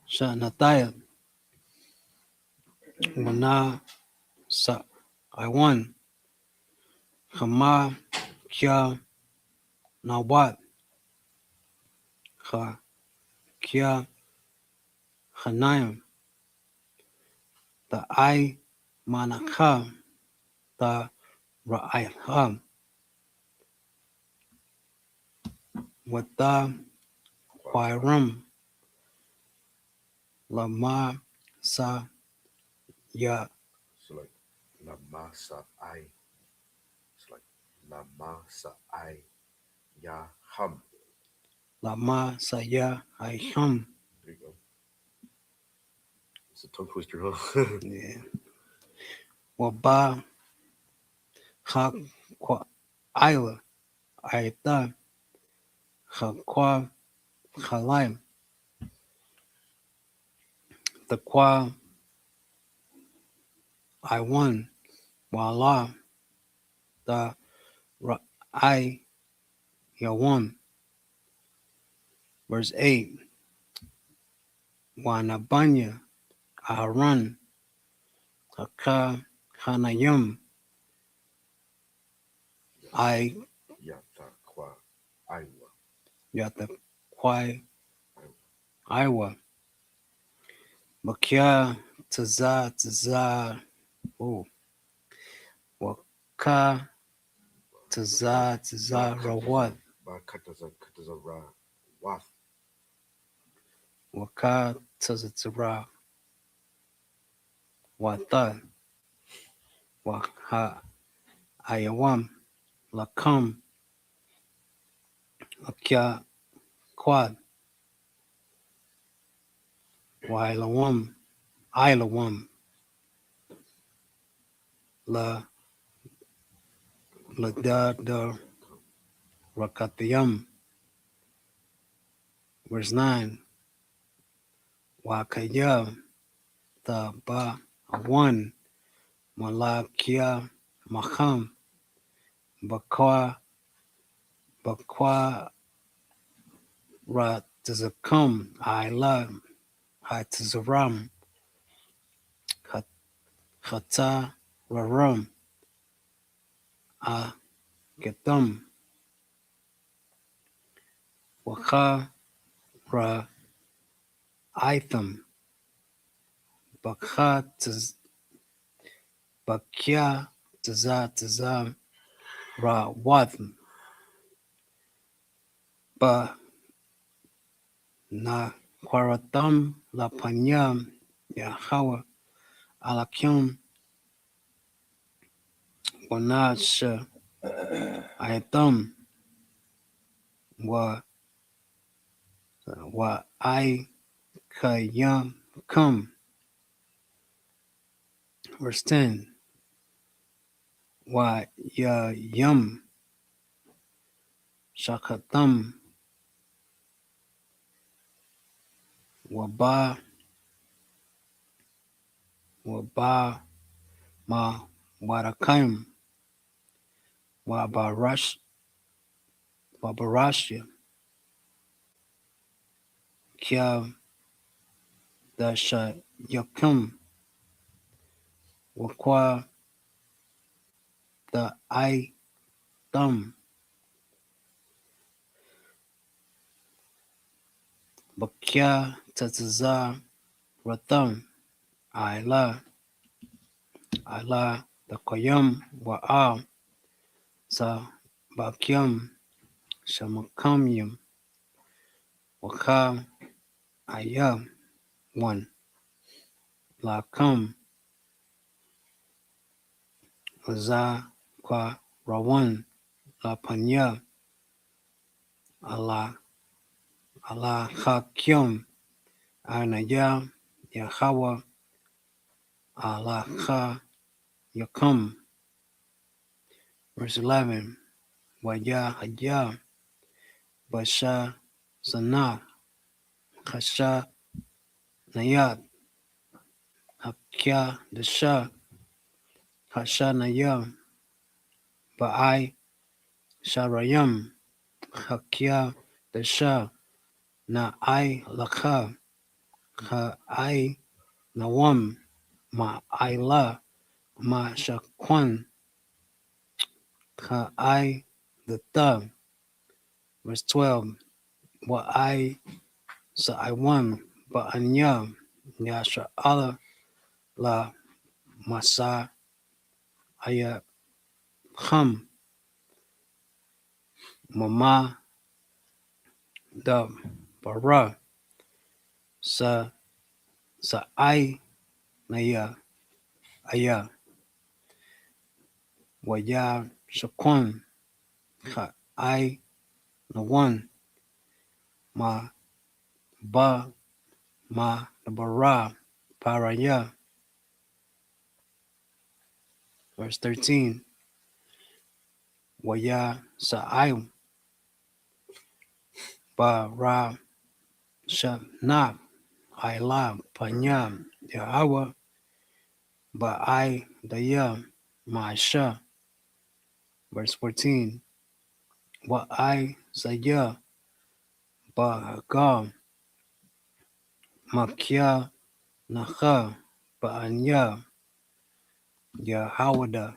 Shanatayam, Wana Sa Iwan, Hama Kya Nawat, Ha Kya Hanayam, the I Manakha, the Ra'ayam, Wata Kwairam, Lama Sa Ya It's like Lamasa I. It's like Lamasa I. Yaham. Lama Sa Ya Aiham. There you go. It's a tongue twister, huh? Yeah. Waba Ha Kwa Ila Aita Ha Kwa Halaim, the Kwa I won Wala, the I Yawam. Verse 8. Wanabanya Aharan Haka Hanayum I Yata Kwa Iowa. Yata Kwai Iowa Makia Taza Oh Waka Taza Rawat Bakataza Ra. Wath. Waka Tazara Wata Waka Ayawam Lakam Akia Quad Wailawam Ilawam La da Rakatayam. Verse 9. Wakaya the ba one Malakia Maham Bakwa Ratazakum I Tazaram Hata Raram A Getum Waka Ra Itham Bakya Taza Ra Watham Ba Na Kwaratam La Panyam Yahawa Alakyum Wanash Ayatum wa I Kayam Kum. Verse 10. Wa Ya Yum Shakatam Waba Ma Warakayim Wabarashya Kya Dasha Yakum Wakwa the I Thumb Bakya Tataza Ratham Ila ala the koyam wa sa bakyam shamakamyam waka ayam one la kam za kwa rawan la panya ala hakyam anaya yahawa ala ha yakam. Verse 11. Waya haya basha sana hasha nayat hakya dasha hasha nayam ba'ai sharayam hakya dasha na ai lakha ha ai nawam ma ai la ma shakwan ha ai the thumb. Verse 12. Wa ai sa I won ba anya yasha ala la masa aya ham mama da bara sa I naya aya waya shakwan ha I na one ma ba ma the bara paraya. Verse 13. Waya sa I ba ra sha na I la panya Yahweh ba I the ya ma sha. Verse 14. Wa I sa ya ba ga makya naha ba anya Yahweh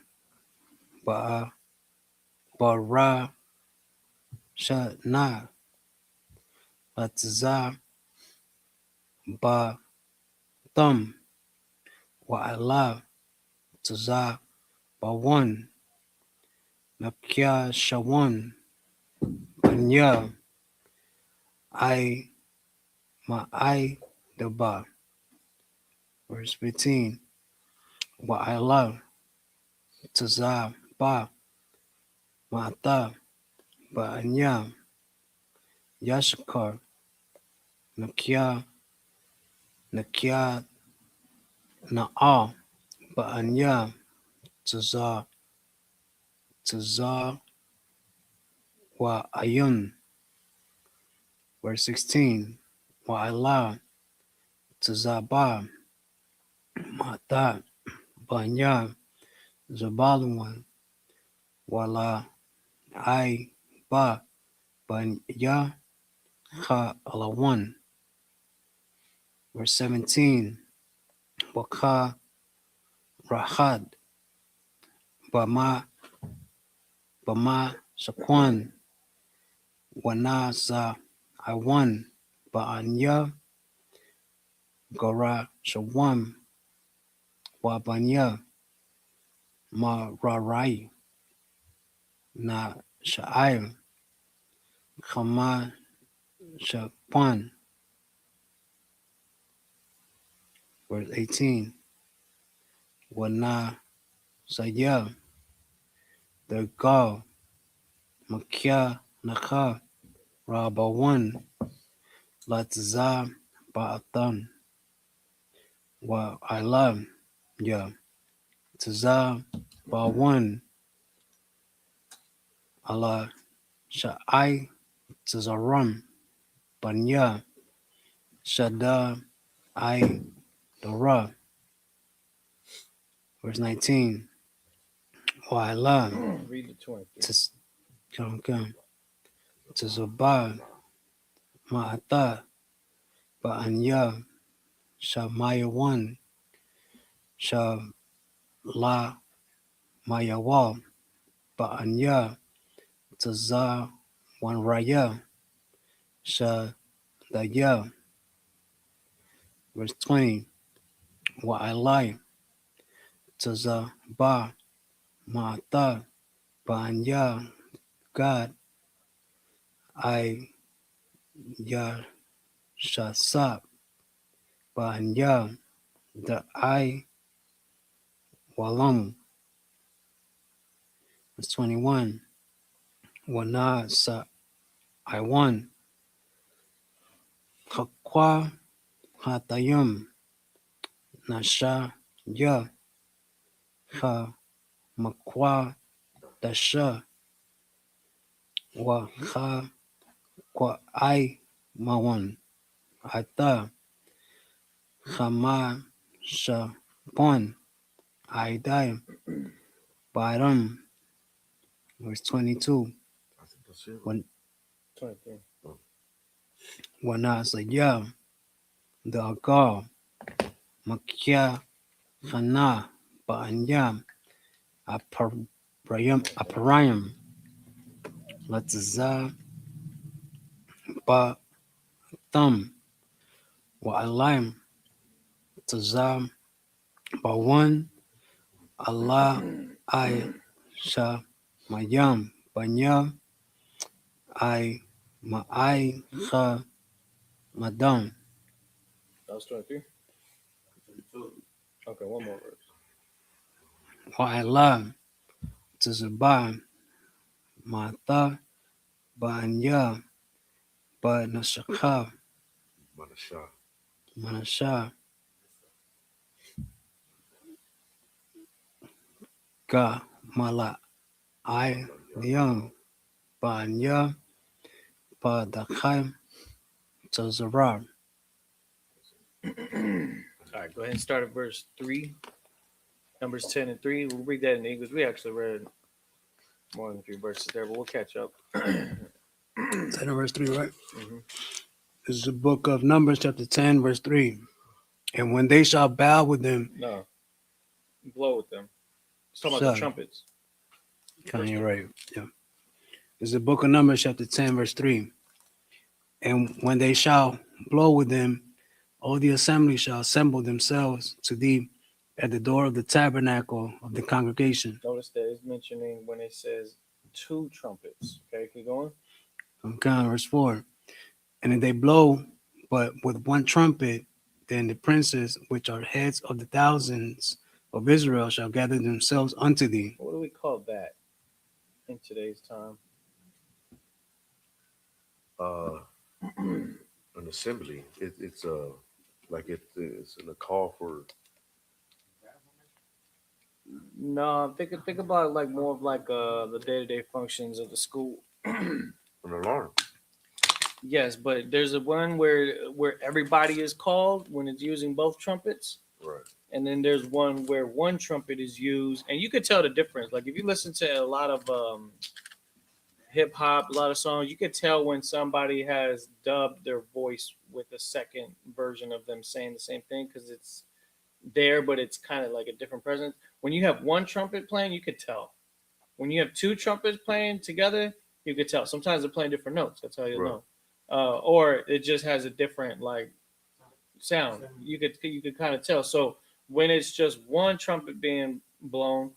ba ra sha na latza ba thumb wa Allah tza ba one makya shawan banya I ma I the ba. Verse 15. Wa Allah tza ba ma ta ba anya yashkar nakya na ba anya tza wa ayun. Verse 16. Wa Allah tza ba mata banya zabalwan wala I ba banya ha alawan. Verse 17. Waka rahad bama shakwan wana za I one ba anya gora shawam wa banya ma rarai na sha'air kama shakwan. Verse 18. Wana saya the ga makya nakha rabawan latza ba'atan wa I love ya tza ba one ala sha'ai tzaram banya shada I the ra. Verse 19. Wa I love Read the 20. tzabad ma'ata ba'anya sha maya one sha la mayawa ba'anya tza one raya sha daya. Verse 20. Wa I like Taza Ba Mata Banya God I Ya Shasap Banya the I Walam. Verse 21. Wana Sa I won. Hakwa Hatayum Nasha Ya Ha Makwa Dasha Wa Ha Kwa I Mawan Ata Hama Sha Pon I die Bottom. Verse 22. When 23. Wana Sa Ya the Agal Makia Hana Ba'anyam Aparayam Latza Ba Thumb Wa Alayim Tazam Ba One Allah I Sha Mayam Banya I Ma'ai Ha Madam That was 23. Okay, one more verse. Wa Allah Tazaba Mata Banya Ba Nashaka Manasha Ga Mala I Liang Banya Ba Dakhai Tazara. All right, go ahead and start at verse 3. Numbers 10 and 3. We'll read that in English. We actually read more than 3 verses there, but we'll catch up. Is that in verse 3, right? Mhm. This is the book of Numbers, chapter 10, verse 3. And when they shall bow with them, No, blow with them. It's talking about the so, trumpets. kind of right. Yeah. This is the book of Numbers, chapter 10, verse 3. And when they shall blow with them, all the assembly shall assemble themselves to thee at the door of the tabernacle of the congregation. Notice that it's mentioning when it says 2 trumpets. Okay, keep going. Okay, verse 4. And if they blow but with one trumpet, then the princes which are heads of the thousands of Israel shall gather themselves unto thee. What do we call that in today's time? An assembly. It's like it's a call for No, think about it like more of like the day-to-day functions of the school. an alarm. Yes, but there's a one where everybody is called when it's using both trumpets, Right. and then there's one where one trumpet is used, and you could tell the difference. Like if you listen to a lot of hip hop, a lot of songs, you could tell when somebody has dubbed their voice with a second version of them saying the same thing because it's there, but it's kind of like a different presence. When you have one trumpet playing, you could tell. When you have 2 trumpets playing together, you could tell. Sometimes they're playing different notes. That's how you Right. know. Or it just has a different like sound. You could kind of tell. So when it's just one trumpet being blown,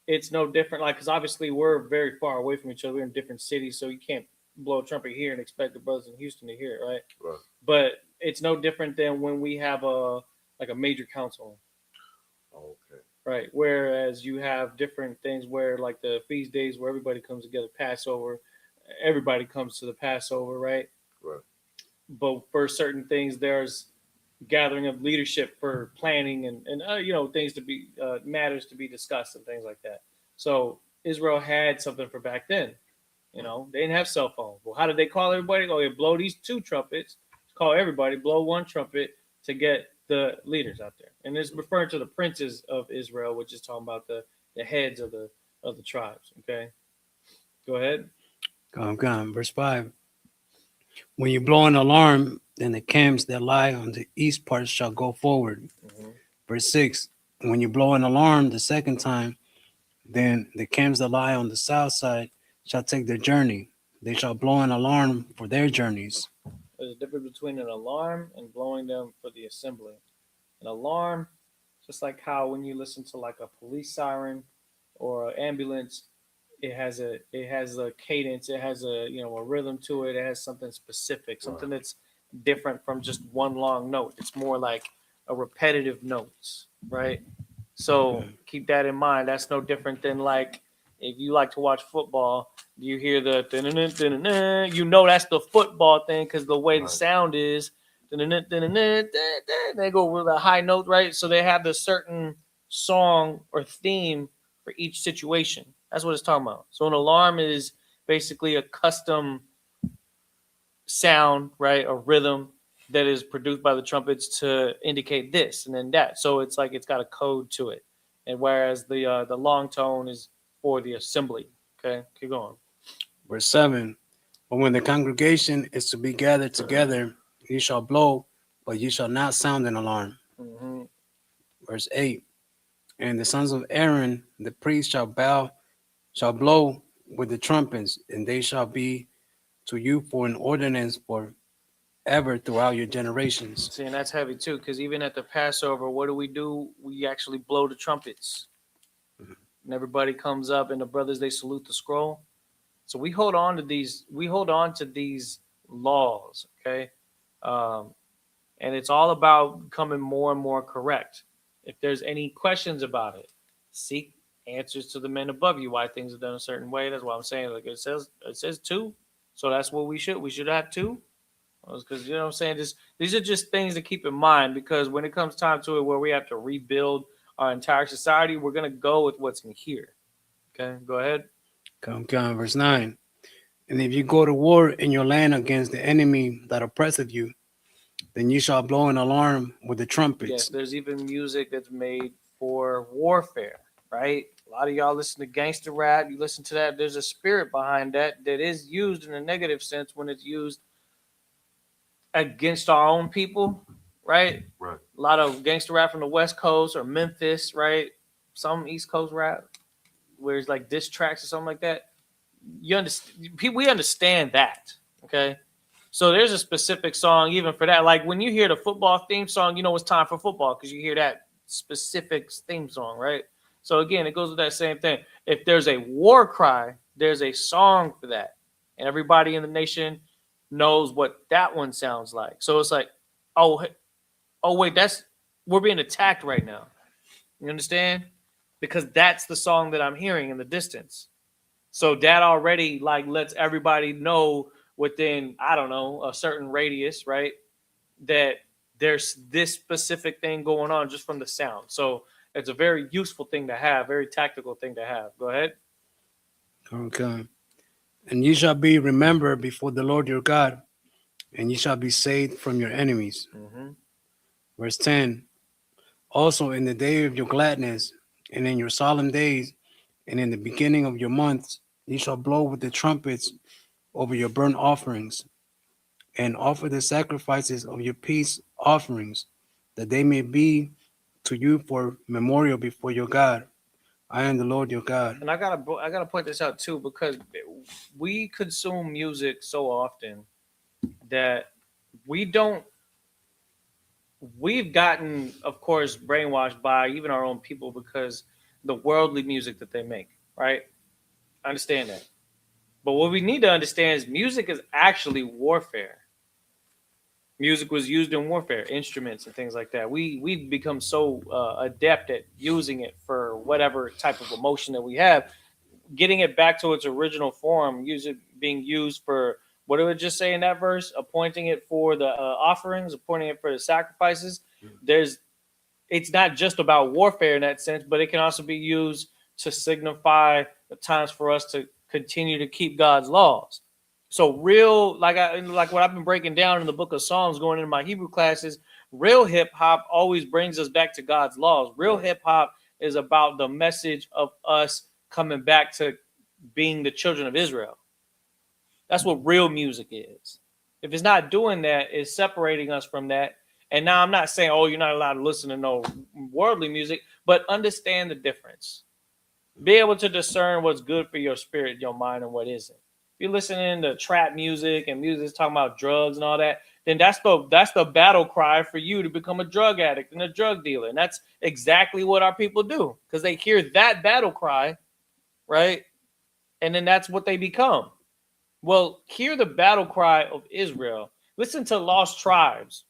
it's no different. Like because obviously we're very far away from each other. We're in different cities, so you can't blow a trumpet here and expect the brothers in Houston to hear it, right? Right. But it's no different than when we have a major council. Okay. Right. Whereas you have different things where like the feast days where everybody comes together, Passover, everybody comes to the Passover, right? Right. But for certain things, there's gathering of leadership for planning and things to be matters to be discussed and things like that. So Israel had something for back then. They didn't have cell phones. Well, how did they call everybody? Oh, yeah, blow these 2 trumpets. Call everybody, blow one trumpet to get the leaders out there. And it's referring to the princes of Israel, which is talking about the heads of the tribes. Okay, go ahead. Come. Verse 5. When you blow an alarm, then the camps that lie on the east part shall go forward. Mm-hmm. Verse 6. When you blow an alarm the second time, then the camps that lie on the south side shall take their journey. They shall blow an alarm for their journeys. There's a difference between an alarm and blowing them for the assembly. An alarm Just like how when you listen to like a police siren or an ambulance, it has a cadence, it has a a rhythm to it, it has something specific, something that's different from just one long note. It's more like a repetitive notes, right? So keep that in mind. That's no different than like if you like to watch football, you hear the that's the football thing because the way the sound is. They go with a high note, right? So they have the certain song or theme for each situation. That's what it's talking about. So an alarm is basically a custom sound, right? A rhythm that is produced by the trumpets to indicate this and then that. So it's like it's got a code to it. And whereas the long tone is for the assembly. Okay, keep going. Verse 7. But when the congregation is to be gathered together, ye shall blow, but ye shall not sound an alarm. Mm-hmm. Verse 8. And the sons of Aaron, the priest, shall blow with the trumpets, and they shall be to you for an ordinance for ever throughout your generations. See, and that's heavy too, because even at the Passover, what do? We actually blow the trumpets. And everybody comes up, and the brothers, they salute the scroll. So we hold on to these laws, okay? And it's all about becoming more and more correct. If there's any questions about it, seek answers to the men above you, why things are done a certain way. That's why I'm saying, like it says 2. So that's what we should have 2. Because what I'm saying, these are just things to keep in mind, because when it comes time to it where we have to rebuild our entire society, we're going to go with what's in here. Okay, go ahead. Come, verse 9. And if you go to war in your land against the enemy that oppresseth you, then you shall blow an alarm with the trumpets. Yes, there's even music that's made for warfare, right? A lot of y'all listen to gangster rap. You listen to that. There's a spirit behind that is used in a negative sense when it's used against our own people, right? Right. A lot of gangster rap from the West Coast or Memphis, right? Some East Coast rap where it's like diss tracks or something like that. We understand that, okay? So there's a specific song even for that. Like when you hear the football theme song, you know it's time for football because you hear that specific theme song, right? So again, it goes with that same thing. If there's a war cry, there's a song for that. And everybody in the nation knows what that one sounds like. So it's like, oh wait, we're being attacked right now. You understand? Because that's the song that I'm hearing in the distance. So that already like lets everybody know within, I don't know, a certain radius, right? That there's this specific thing going on just from the sound. So it's a very useful thing to have, very tactical thing to have. Go ahead. Okay. And ye shall be remembered before the Lord your God, and ye shall be saved from your enemies. Mm-hmm. Verse 10. Also in the day of your gladness, and in your solemn days, and in the beginning of your months, ye shall blow with the trumpets over your burnt offerings, and offer the sacrifices of your peace offerings, that they may be to you for memorial before your God. I am the Lord your God. And I gotta point this out too, because we consume music so often that we've gotten, of course, brainwashed by even our own people because the worldly music that they make, right? I understand that. But what we need to understand is music is actually warfare. Music was used in warfare, instruments and things like that. We've become so adept at using it for whatever type of emotion that we have. Getting it back to its original form, being used for, what did it just say in that verse? Appointing it for the offerings, appointing it for the sacrifices. It's not just about warfare in that sense, but it can also be used to signify the times for us to continue to keep God's laws. So real, like what I've been breaking down in the book of Psalms going into my Hebrew classes, real hip hop always brings us back to God's laws. Real hip hop is about the message of us coming back to being the children of Israel. That's what real music is. If it's not doing that, it's separating us from that. And now I'm not saying, oh, you're not allowed to listen to no worldly music, but understand the difference. Be able to discern what's good for your spirit, your mind, and what isn't. If you're listening to trap music and music is talking about drugs and all that, then that's the battle cry for you to become a drug addict and a drug dealer. And that's exactly what our people do, because they hear that battle cry, right? And then that's what they become. Well, hear the battle cry of Israel. Listen to Lost Tribes.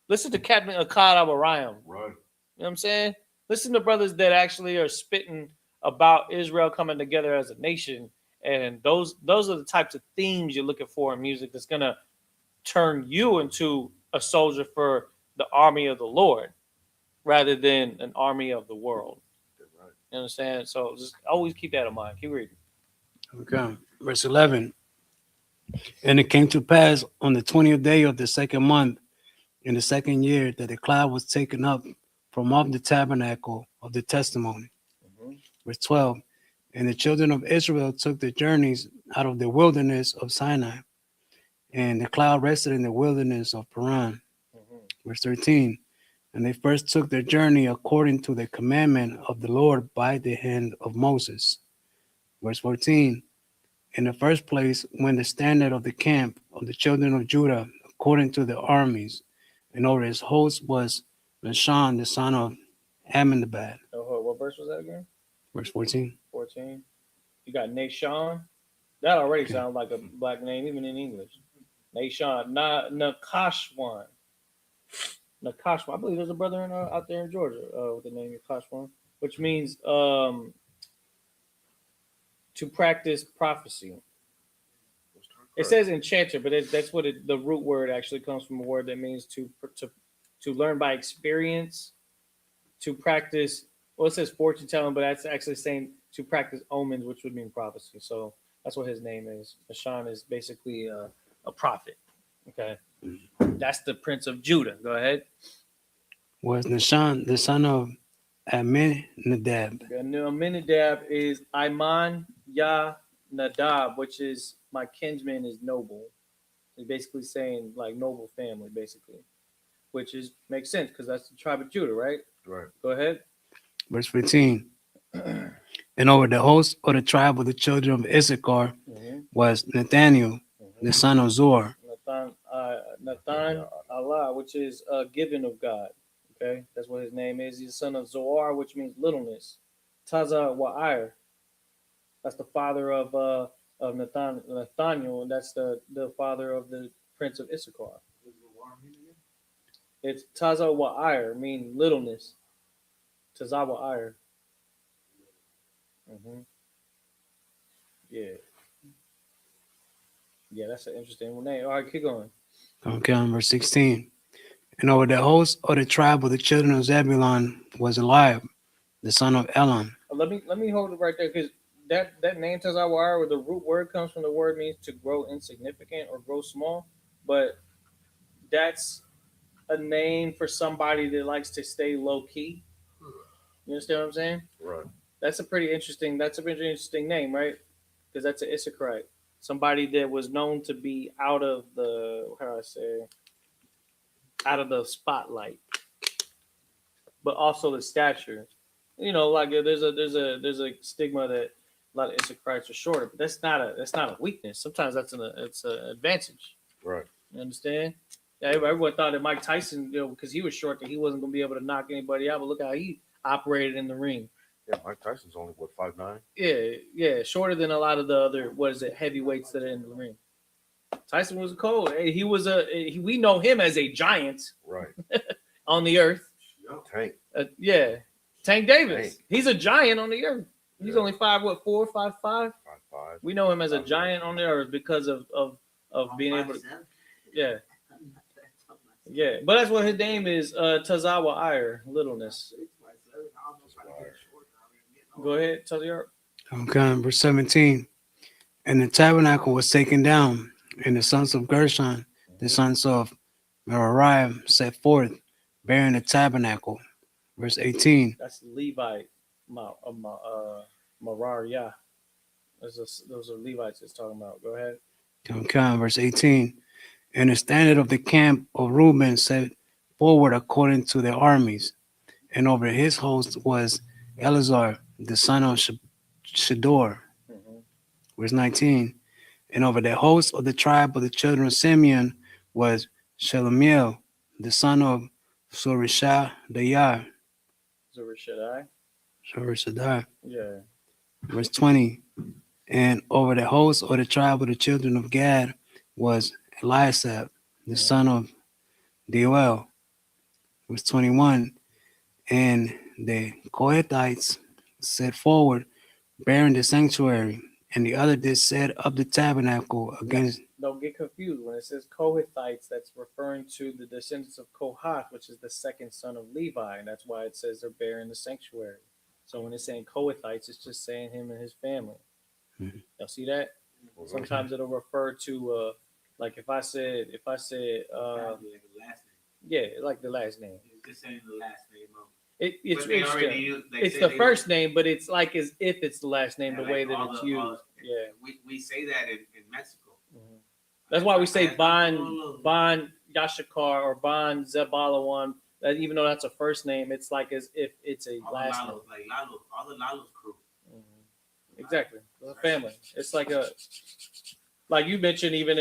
Listen to Captain Akkad Abraham. Right. You know what I'm saying? Listen to brothers that actually are spitting about Israel coming together as a nation. And those are the types of themes you're looking for in music that's going to turn you into a soldier for the army of the Lord rather than an army of the world. Right. You understand? So just always keep that in mind. Keep reading. Okay. Verse 11. And it came to pass on the 20th day of the second month in the second year that the cloud was taken up from off the tabernacle of the testimony. Verse 12. And the children of Israel took their journeys out of the wilderness of Sinai, and the cloud rested in the wilderness of Paran. Verse 13. And they first took their journey according to the commandment of the Lord by the hand of Moses. Verse 14. In the first place went the standard of the camp of the children of Judah according to the armies, and over his host was Nahshon, the son of Amminadab. Oh, what verse was that again? Verse 14. 14. You got Nahshon. That already sounds like a black name, even in English. Nahshon. Nakashwan. Nakashwan. I believe there's a brother out there in Georgia with the name Nakashwan, which means to practice prophecy. It says enchanter, but that's what the root word actually comes from, a word that means to learn by experience, to practice. Well, it says fortune telling, but that's actually saying to practice omens, which would mean prophecy. So that's what his name is. Nahshon is basically a prophet. Okay, that's the prince of Judah. Go ahead. Was Nahshon, the son of Amminadab. Amminadab is Iman Ya Nadab, which is my kinsman is noble. It's basically saying like noble family, basically, which is makes sense because that's the tribe of Judah, right? Right. Go ahead. Verse 15. And over the host of the tribe of the children of Issachar was Nathaniel, the son of Zor. Nathan Allah, which is given of God. Okay, that's what his name is. He's the son of Zoar, which means littleness. Taza Wa'ir, that's the father of Nathaniel, and that's the father of the prince of Issachar. It's Taza Wa'ir, meaning littleness. Taza Wa'ir. Yeah, that's an interesting name. All right, keep going. Okay, on verse 16. And over the host of the tribe of the children of Zebulun was Eliab, the son of Elon. Let me hold it right there, because that name Tazawar, where the root word comes from, the word means to grow insignificant or grow small, but that's a name for somebody that likes to stay low key. You understand what I'm saying? Right. That's a pretty interesting name, right? Because that's an Issacharite, somebody that was known to be out of the spotlight, but also the stature. You know, like there's a stigma that a lot of Issacharites are shorter, but that's not a weakness. Sometimes it's an advantage. Right. You understand? Yeah, everyone thought that Mike Tyson, because he was short, that he wasn't going to be able to knock anybody out. But look how he operated in the ring. Yeah, Mike Tyson's only 5'9". Yeah, shorter than a lot of the other heavyweights that are in the ring. Tyson was cold. He was we know him as a giant, right, on the earth. Tank. Tank Davis. He's a giant on the earth. He's only 5'4", 5'5". 5'5". We know him as a giant on the earth because of being able to. Yeah, but that's what his name is. Tazawa Iyer, littleness. Go ahead, Tazawa. Okay, verse 17. And the tabernacle was taken down, and the sons of Gershon, the sons of Merari, set forth, bearing the tabernacle. Verse 18. That's Levite, Merariah. Those are Levites it's talking about. Go ahead. Okay, verse 18. And the standard of the camp of Reuben set forward according to their armies, and over his host was Eleazar, the son of Shador. Verse 19. And over the host of the tribe of the children of Simeon was Shelemiel, the son of Surishadai. Zurishaddai. Surishadai. Yeah. Verse 20. And over the host or the tribe of the children of Gad was Eliasaph, the son of Deuel. Verse 21. And the Kohathites set forward, bearing the sanctuary, and the other did set up the tabernacle against. Don't get confused. When it says Kohathites, that's referring to the descendants of Kohath, which is the second son of Levi. And that's why it says they're bearing the sanctuary. So when it's saying Kohathites, it's just saying him and his family. Mhm. Y'all see that? Sometimes it'll refer to like if I said yeah, like the last name. It's just saying the last name of. It's But they interesting. already use- they It's say the they- first name, but it's like as if it's the last name, Yeah, the way like that all it's the- used. all- Yeah. We say that in Mexico. Mhm. That's why we say Ban Ban Yashakar or Ban Zebalawan. That even though that's a first name, it's like as if it's a all last the name. Lalos, like Lalo, all the Lalo's crew. Mhm. Exactly, it's a family. It's like you mentioned, even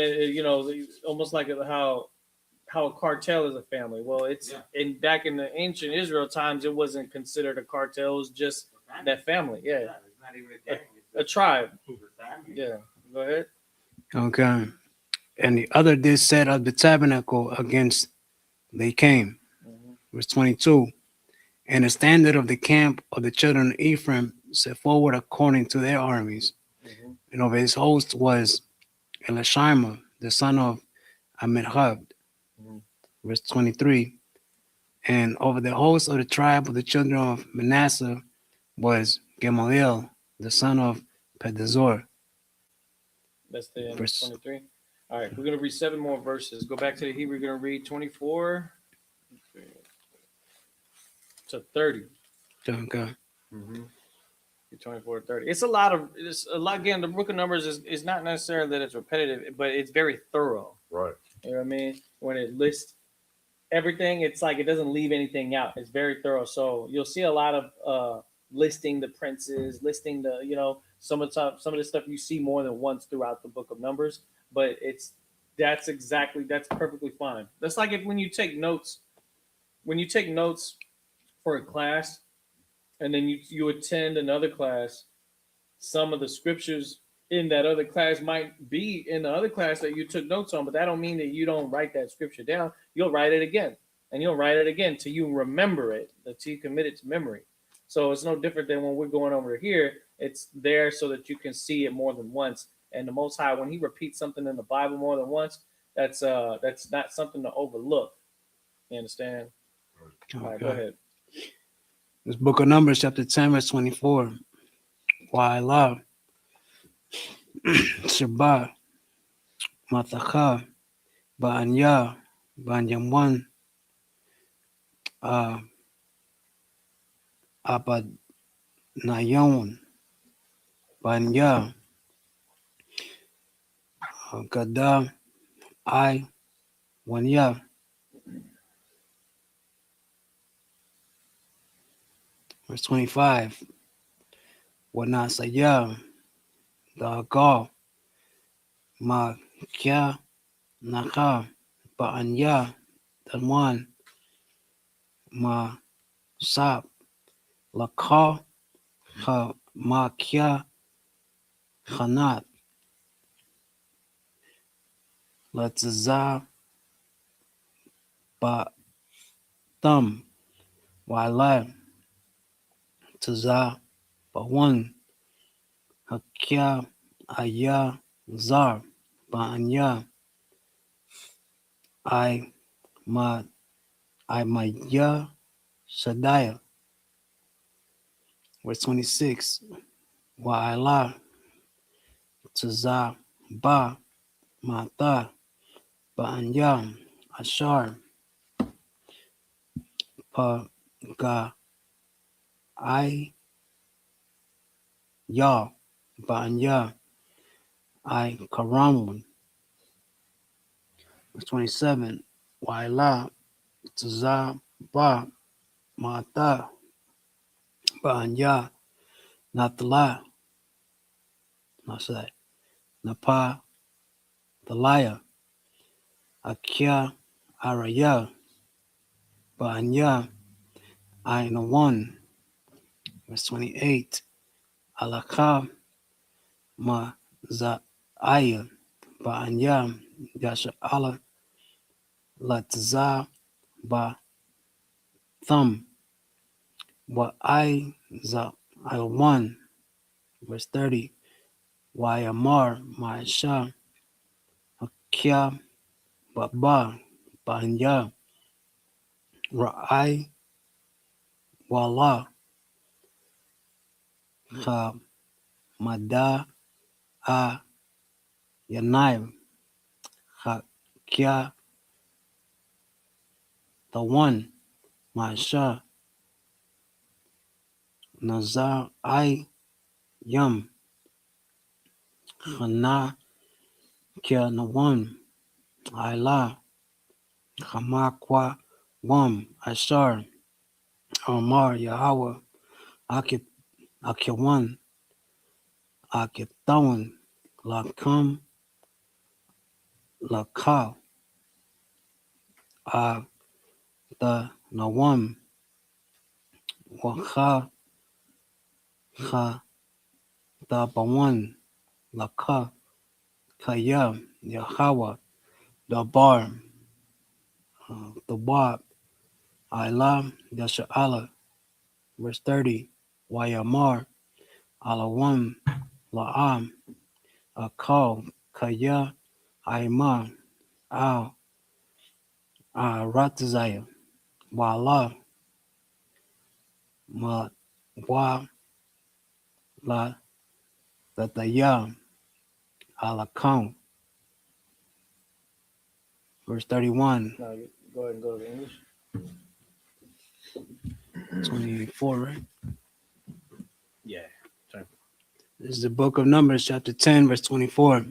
almost like how a cartel is a family. Well, it's back in the ancient Israel times, it wasn't considered a cartel. It was just that family. Yeah, It's not even a gang. a tribe. It's a family. Yeah, go ahead. Okay. And the other did set up the tabernacle against. They came. Mhm. Verse 22. And the standard of the camp of the children of Ephraim set forward according to their armies. Mhm. And over his host was Elishama, the son of Amminadab. Mhm. Verse 23. And over the host of the tribe of the children of Manasseh was Gamaliel, the son of Pedazur. That's the end of Verse- 23. All right, we're going to read 7 more verses. Go back to the Hebrew. We're going to read 24 to 30. Okay. 24 to 30. It's a lot. Again, the book of Numbers is not necessarily that it's repetitive, but it's very thorough. Right. You know what I mean? When it lists everything, it's like it doesn't leave anything out. It's very thorough. So you'll see a lot of listing the princes, listing the some of the stuff you see more than once throughout the book of Numbers. But that's perfectly fine. That's like when you take notes for a class, and then you attend another class. Some of the scriptures in that other class might be in the other class that you took notes on, but that don't mean that you don't write that scripture down. You'll write it again, and you'll write it again till you remember it, until you commit it to memory. So it's no different than when we're going over here. It's there so that you can see it more than once. And the Most High, when He repeats something in the Bible more than once, that's not something to overlook. You understand? All right, go ahead. This book of Numbers, chapter 10, verse 24. Why love Shabbat, Mataka, Ba'anya, Banyaman, Abadnayon, Banya, Gada, I, Wanya. Verse 25. Wanasaya, the Gal, Ma Kya, Naka, Ba'anya, the one, Ma Sab, Laka, Ha, Ma Kya, Hanat, Latza, Ba, Thumb, Wala, Taza, Bawan, Hakya, Aya, Zar, Ba'anya, I, Maya, Shadaya. Verse 26. Wa'ala, Taza, Ba, Mata, Ba'anya, Ashar, Pa, Ga, I, Ya, Ba'anya, I, Karamun. Verse 27. Wa'ala, Taza, Ba, Mata, Ba'anya, Natala, Napa, the liar, Akia, Araya, Banya, Aina 1, verse 28. Alaka, Mazaya, Banya, Yasha Allah, Latza, Ba, Thumb, Wa I, Za, I 1, verse 30. Wayamar, Maisha, Kya, Baba, Banya, Ra'ai, Wala, Ha, Mada, A, Yanai, Ha, Kya, the one, Maisha, Nazar, I, Yum, Hana, Kya, the one, Ila, Hamakwa, Wam, Ashar, Omar, Yahweh, Akit, Akiwan, Akitawan, Lakam, Lakal, the Nawam, Waka, Ha, the Bawan, Laka, Kaya, Yahweh, the Bar, the Wab, Ilah, Yasha'ala, verse 30, Wayamar, Alawam, La'am, Akal, Kaya, Aima, Al, Ratazaya, Wala, Ma, Wa, La, Lataya, Alakam, verse 31, No, you go ahead and go to the English. 24, right? Yeah. This is the book of Numbers, chapter 10, verse 24.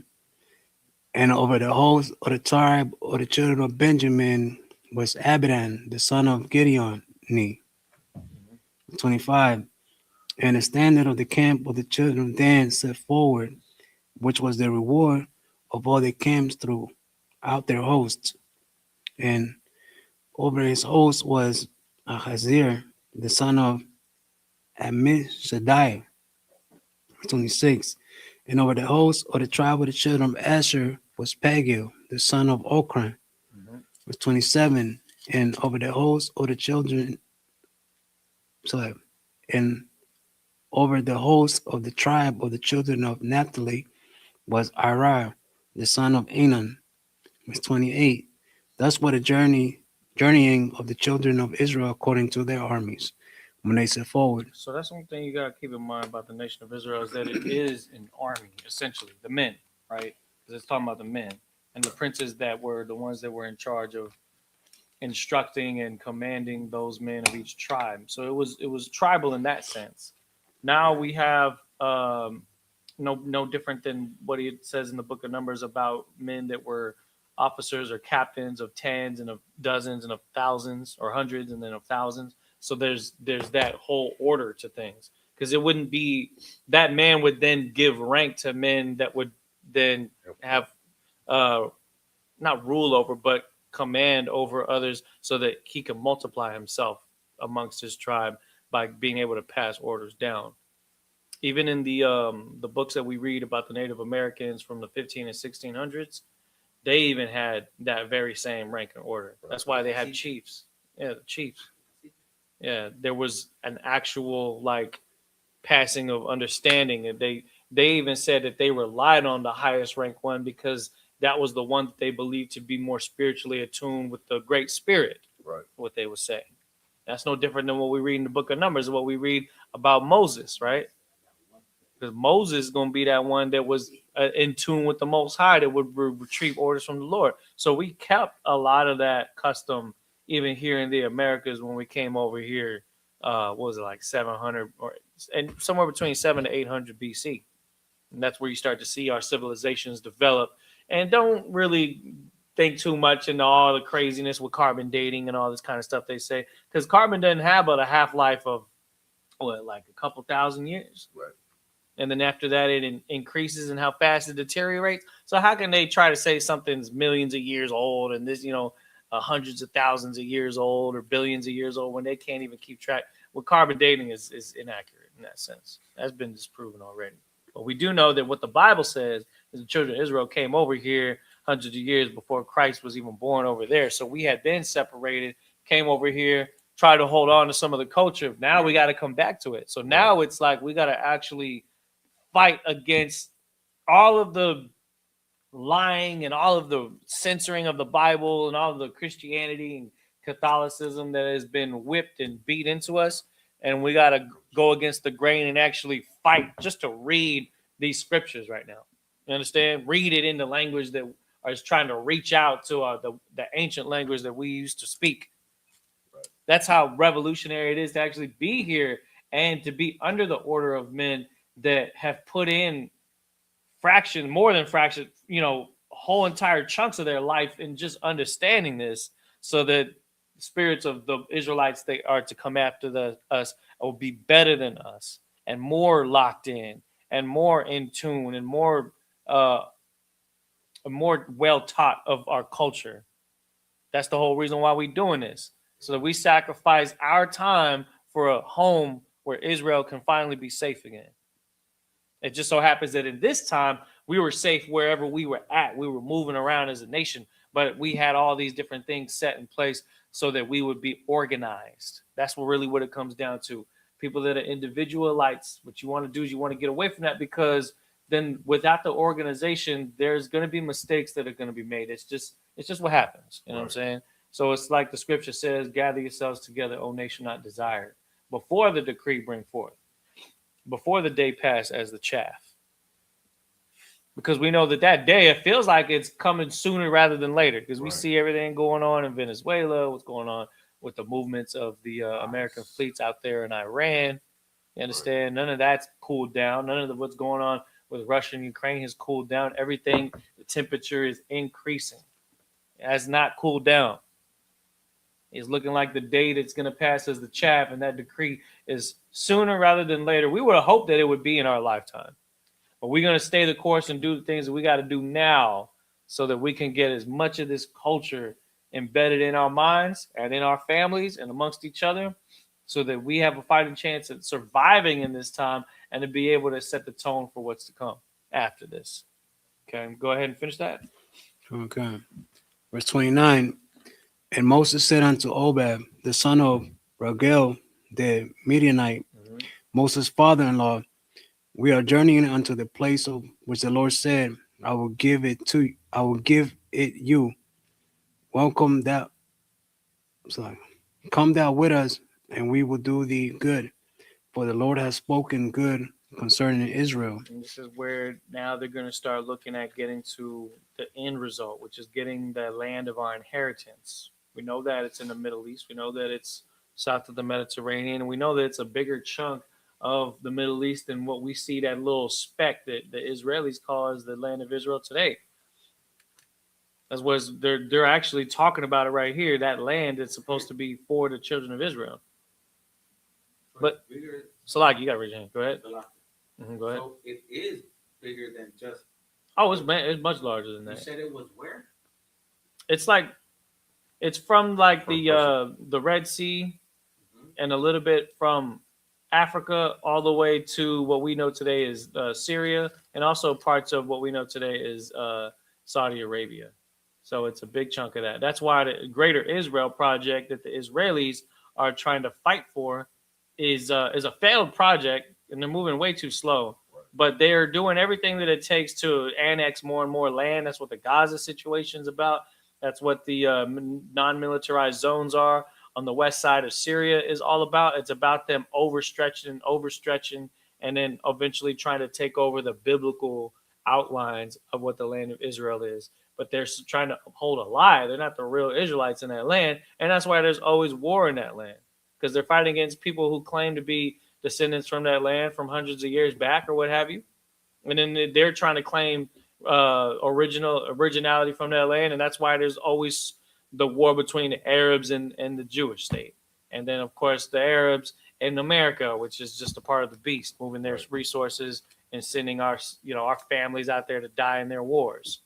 And over the host of the tribe of the children of Benjamin was Abidan, the son of Gideon. 25. And the standard of the camp of the children of Dan set forward, which was the reward of all the camps throughout their hosts. And over his host was Ahazir, the son of Ammishaddai. 26. And over the host of the tribe of the children of Asher was Pagil, the son of Okran. Verse 27. And over the host of the children, and over the host of the tribe of the children of Naphtali was Ira, the son of Enan. Verse 28. Thus was the journeying of the children of Israel according to their armies, when they set forward. So that's one thing you gotta keep in mind about the nation of Israel is that it is an army, essentially, the men, right? Because it's talking about the men and the princes that were the ones that were in charge of instructing and commanding those men of each tribe. So it was tribal in that sense. Now we have no different than what it says in the book of Numbers about men that were officers or captains of tens and of dozens and of thousands or hundreds and then of thousands. So there's that whole order to things, because it wouldn't be that man would then give rank to men that would then have not rule over but command over others, so that he can multiply himself amongst his tribe by being able to pass orders down. Even in the books that we read about the Native Americans from the 15 and 1600s, they even had that very same rank and order. That's why they had chiefs. Yeah, the chiefs. Yeah, there was an actual like passing of understanding, and they even said that they relied on the highest rank one because that was the one that they believed to be more spiritually attuned with the Great Spirit. Right. What they would say. That's no different than what we read in the Book of Numbers, what we read about Moses, right? Because Moses is going to be that one that was in tune with the Most High, that would retrieve orders from the Lord. So we kept a lot of that custom even here in the Americas when we came over here. What was it, like 700 and somewhere between 7 to 800 BC? And that's where you start to see our civilizations develop. And don't really think too much into all the craziness with carbon dating and all this kind of stuff they say, because carbon doesn't have but a half-life of like a couple thousand years. Right. And then after that, it increases in how fast it deteriorates. So how can they try to say something's millions of years old and this, hundreds of thousands of years old or billions of years old when they can't even keep track. Well, carbon dating is inaccurate in that sense. That's been disproven already. But we do know that what the Bible says is the children of Israel came over here hundreds of years before Christ was even born over there. So we had been separated, came over here, tried to hold on to some of the culture. Now we got to come back to it. So now it's like we got to actually fight against all of the lying and all of the censoring of the Bible and all of the Christianity and Catholicism that has been whipped and beat into us. And we got to go against the grain and actually fight just to read these scriptures right now. You understand? Read it in the language that is trying to reach out to the ancient language that we used to speak. Right. That's how revolutionary it is to actually be here and to be under the order of men that have put in more than fraction, whole entire chunks of their life in just understanding this, so that the spirits of the Israelites they are to come after us will be better than us and more locked in and more in tune and more well taught of our culture. That's the whole reason why we're doing this, so that we sacrifice our time for a home where Israel can finally be safe again. It just so happens that in this time, we were safe wherever we were at. We were moving around as a nation, but we had all these different things set in place so that we would be organized. That's what it comes down to. People that are individualites, what you want to do is you want to get away from that, because then without the organization, there's going to be mistakes that are going to be made. It's just what happens. You know what I'm saying? So it's like the scripture says, gather yourselves together, O nation not desired, before the decree bring forth, before the day pass as the chaff. Because we know that day, it feels like it's coming sooner rather than later, because we see everything going on in Venezuela, what's going on with the movements of the American fleets out there in Iran. You understand? None of that's cooled down. None of what's going on with Russia and Ukraine has cooled down. Everything, the temperature is increasing. It has not cooled down. It's looking like the day that's going to pass as the chaff, and that decree is sooner rather than later. We would have hoped that it would be in our lifetime. But we're going to stay the course and do the things that we got to do now, so that we can get as much of this culture embedded in our minds and in our families and amongst each other, so that we have a fighting chance at surviving in this time and to be able to set the tone for what's to come after this. Okay, go ahead and finish that. Okay. Verse 29. And Moses said unto Obed, the son of Ragel, the Midianite, Moses' father-in-law, we are journeying unto the place of which the Lord said, I will give it you. Welcome thou. Come thou with us, and we will do thee good. For the Lord has spoken good concerning Israel. And this is where now they're going to start looking at getting to the end result, which is getting the land of our inheritance. We know that it's in the Middle East. We know that it's south of the Mediterranean. And we know that it's a bigger chunk of the Middle East than what we see, that little speck that the Israelis call as the land of Israel today. That's what they're actually talking about it right here. That land is supposed to be for the children of Israel. But Salak, you got to raise your hand. Go ahead. Go ahead. So it is bigger than just. Oh, it's much larger than that. You said it was where? It's from like the Red Sea, and a little bit from Africa all the way to what we know today is Syria, and also parts of what we know today is Saudi Arabia. So it's a big chunk of that. That's why the Greater Israel project that the Israelis are trying to fight for is a failed project, and they're moving way too slow. But they're doing everything that it takes to annex more and more land. That's what the Gaza situation is about. That's what the non-militarized zones are on the west side of Syria is all about. It's about them overstretching, and then eventually trying to take over the biblical outlines of what the land of Israel is. But they're trying to uphold a lie. They're not the real Israelites in that land. And that's why there's always war in that land, because they're fighting against people who claim to be descendants from that land from hundreds of years back or what have you. And then they're trying to claim originality from that land. And that's why there's always the war between the Arabs and the Jewish state. And then, of course, the Arabs in America, which is just a part of the beast, moving their resources and sending our families out there to die in their wars.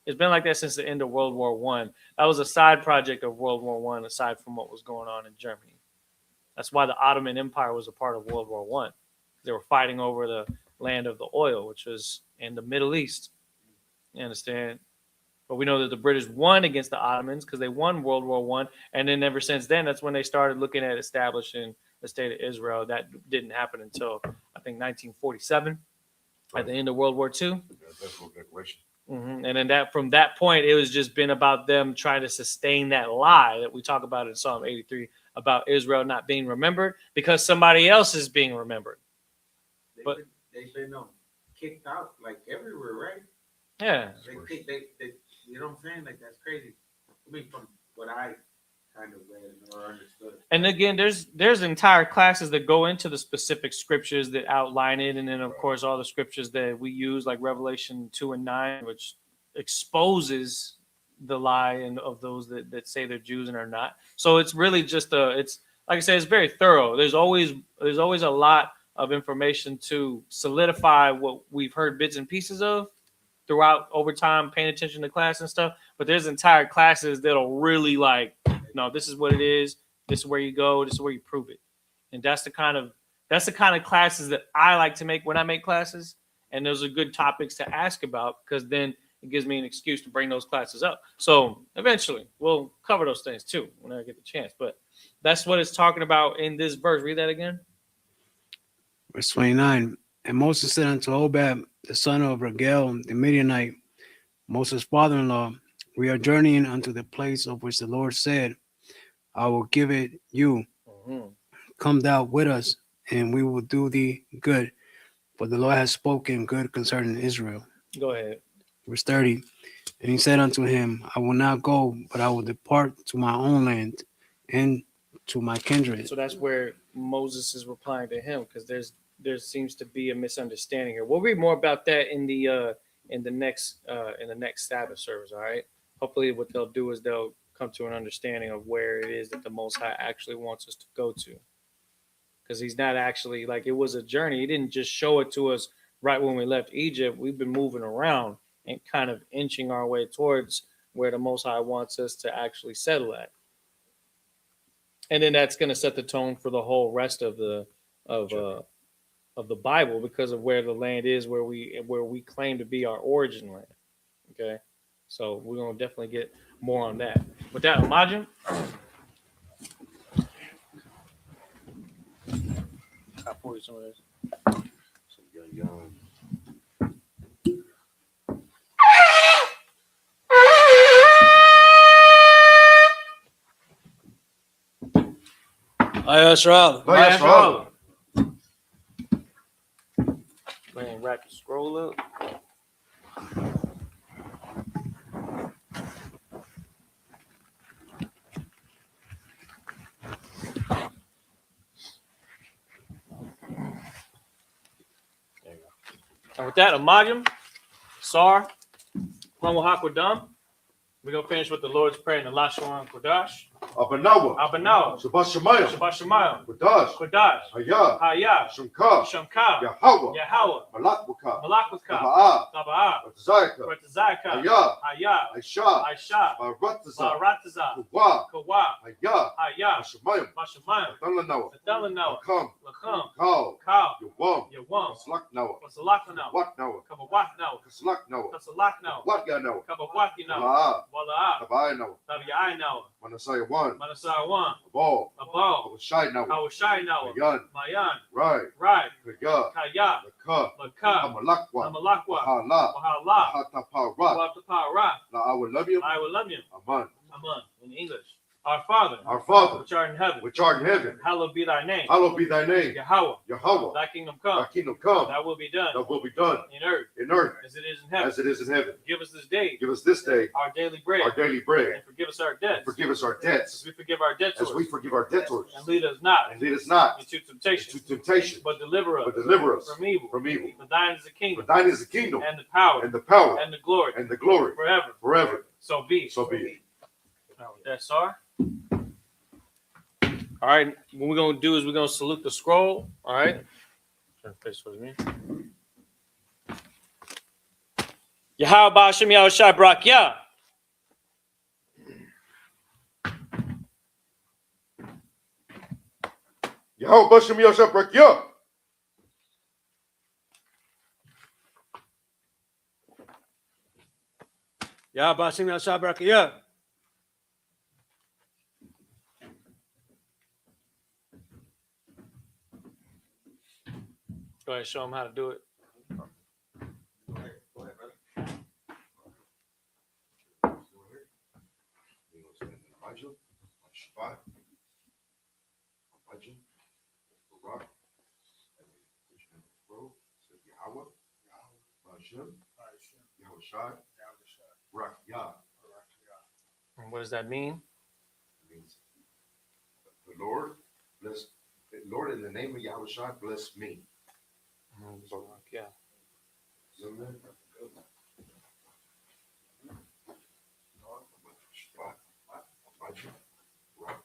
It's been like that since the end of World War One. That was a side project of World War One, aside from what was going on in Germany. That's why the Ottoman Empire was a part of World War One. They were fighting over the land of the oil, which was in the Middle East. You understand? But we know that the British won against the Ottomans because they won World War One, and then ever since then, that's when they started looking at establishing the state of Israel. That didn't happen until I think 1947, at the end of World War II. That's what declaration. And then from that point, it was just been about them trying to sustain that lie that we talk about in Psalm 83 about Israel not being remembered because somebody else is being remembered. They've been kicked out like everywhere, right? Yeah. They you know what I'm saying? Like that's crazy. I mean, from what I kind of read or understood. And again, there's entire classes that go into the specific scriptures that outline it, and then of course all the scriptures that we use, like Revelation 2 and 9, which exposes the lie and of those that say they're Jews and are not. So it's really just it's like I said, it's very thorough. There's always a lot of information to solidify what we've heard bits and pieces of throughout over time, paying attention to class and stuff. But there's entire classes that'll really like, no, this is what it is. This is where you go. This is where you prove it. And that's the kind of classes that I like to make when I make classes. And those are good topics to ask about because then it gives me an excuse to bring those classes up. So eventually we'll cover those things too when I get the chance. But that's what it's talking about in this verse. Read that again. Verse 29. And Moses said unto Hobab, the son of Regel, the Midianite, Moses' father-in-law, we are journeying unto the place of which the Lord said, I will give it you. Come thou with us, and we will do thee good. For the Lord has spoken good concerning Israel. Go ahead. Verse 30. And he said unto him, I will not go, but I will depart to my own land and to my kindred. So that's where Moses is replying to him because there seems to be a misunderstanding here. We'll read more about that in the next Sabbath service. All right. Hopefully, what they'll do is they'll come to an understanding of where it is that the Most High actually wants us to go to. Because he's not actually like it was a journey. He didn't just show it to us right when we left Egypt. We've been moving around and kind of inching our way towards where the Most High wants us to actually settle at. And then that's going to set the tone for the whole rest of the Bible because of where the land is, where we claim to be our origin land. Okay, so we're gonna definitely get more on that. With that, Imagine. I'll pour you some of this. Hi, Israel. Go ahead, Israel. Go ahead and wrap the scroll up. And with that, Imagine, Sar, Hamadam, we're going to finish with the Lord's Prayer in the Lashon Kodash. Abanawa. Abanawa. Shabbat Shemayim. Shabbat Shemayim. Kodash. Kodash. Hayah. Hayah. Shamka. Shamka. Yahweh. Yahweh. Malakwaka. Malakwaka. Taba'ah. Taba'ah. Batzayaka. Bertazaka. Hayah. Hayah. Aisha. Aisha. Barataza. Barataza. Kuwa. Kawa. Hayah. Hayah. Shemayim. Bashamayim. Talanawa. Natalanawa. Lakam. Lakam. Kal. Kal. Yawam. Yawam. Slaknawa. Wasalakanawa. Watnawa. Kabawatnawa. Kaslaknawa. Kasalaknawa. Watyanawa. Kabawatinawa. Wala'ah. Wala'ah. Tabayanawa. Tabi'ainawa. Manasaya 1. Manasawan. Abal. Abal. Awashaynawa. Awashainawa. Mayan. Mayan. Right. Right. Kaya. Kaya. Laka. Laka. Amalakwa. Amalakwa. Hala. Wahala. Hatapara. Wapapara. La awalabiyam. I will love you. Aman. Amen. In English. Our Father, Our Father, which art in heaven, which art in heaven, hallowed be thy name. hallowed be thy name. Yahweh, Yahweh, thy kingdom thy come. kingdom come, Thy will be done thy will be done in earth in earth as it is in heaven. as it is in heaven. Give us this day Give us this day our daily bread. our daily bread, And forgive us our debts. and forgive us our As debts we forgive our debtors. as we forgive our debtors. And lead us not And lead us not into temptation, into temptation, but deliver us, but deliver us from evil. from evil. For thine is the For kingdom thine is the kingdom and the power and the power and the glory and the glory forever. forever. So be. So be it. Now, with that, sir. All right, what we're going to do is we're going to salute the scroll. All right. Turn face towards me. Yahweh Ba'ashem Yahushua Barak Yah. Yahweh Bashem Yahshua Barak Yah. Yahweh Ba'ashem Yahushua Barak Yah. Go ahead, show them how to do it. Go ahead, brother. Elijah, Shabbat, Elijah, Barak, Yahweh, Hashem, Yahushua, Barak Yah. And what does that mean? It means the Lord bless. Lord, in the name of Yahushua, bless me. Barak Yah. Amen. Shabbat, Elijah, Barak,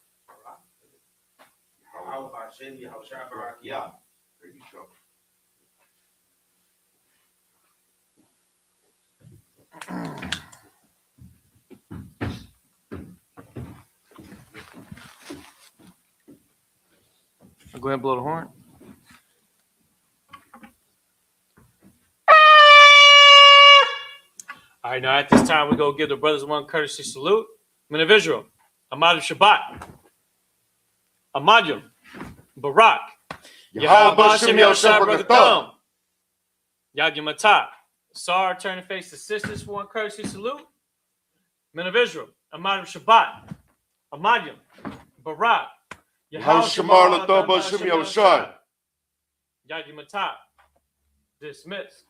Yahweh Ba'ashem Yahushua Barak Yah. Yah. There you go. Go ahead and blow the horn. All right, now at this time, we go give the brothers one courtesy salute. Men of Israel, Ahmad Shabbat, Ahmad Barak, Yahweh Ba'ashem Yahushua Barakatam, Yad Yamatah. Sar, turn and face the sisters for one courtesy salute. Men of Israel, Ahmad Shabbat, Ahmad Barak, Yahweh Shamar Latah Bashem Yahushua. Yad Yamatah. Dismissed.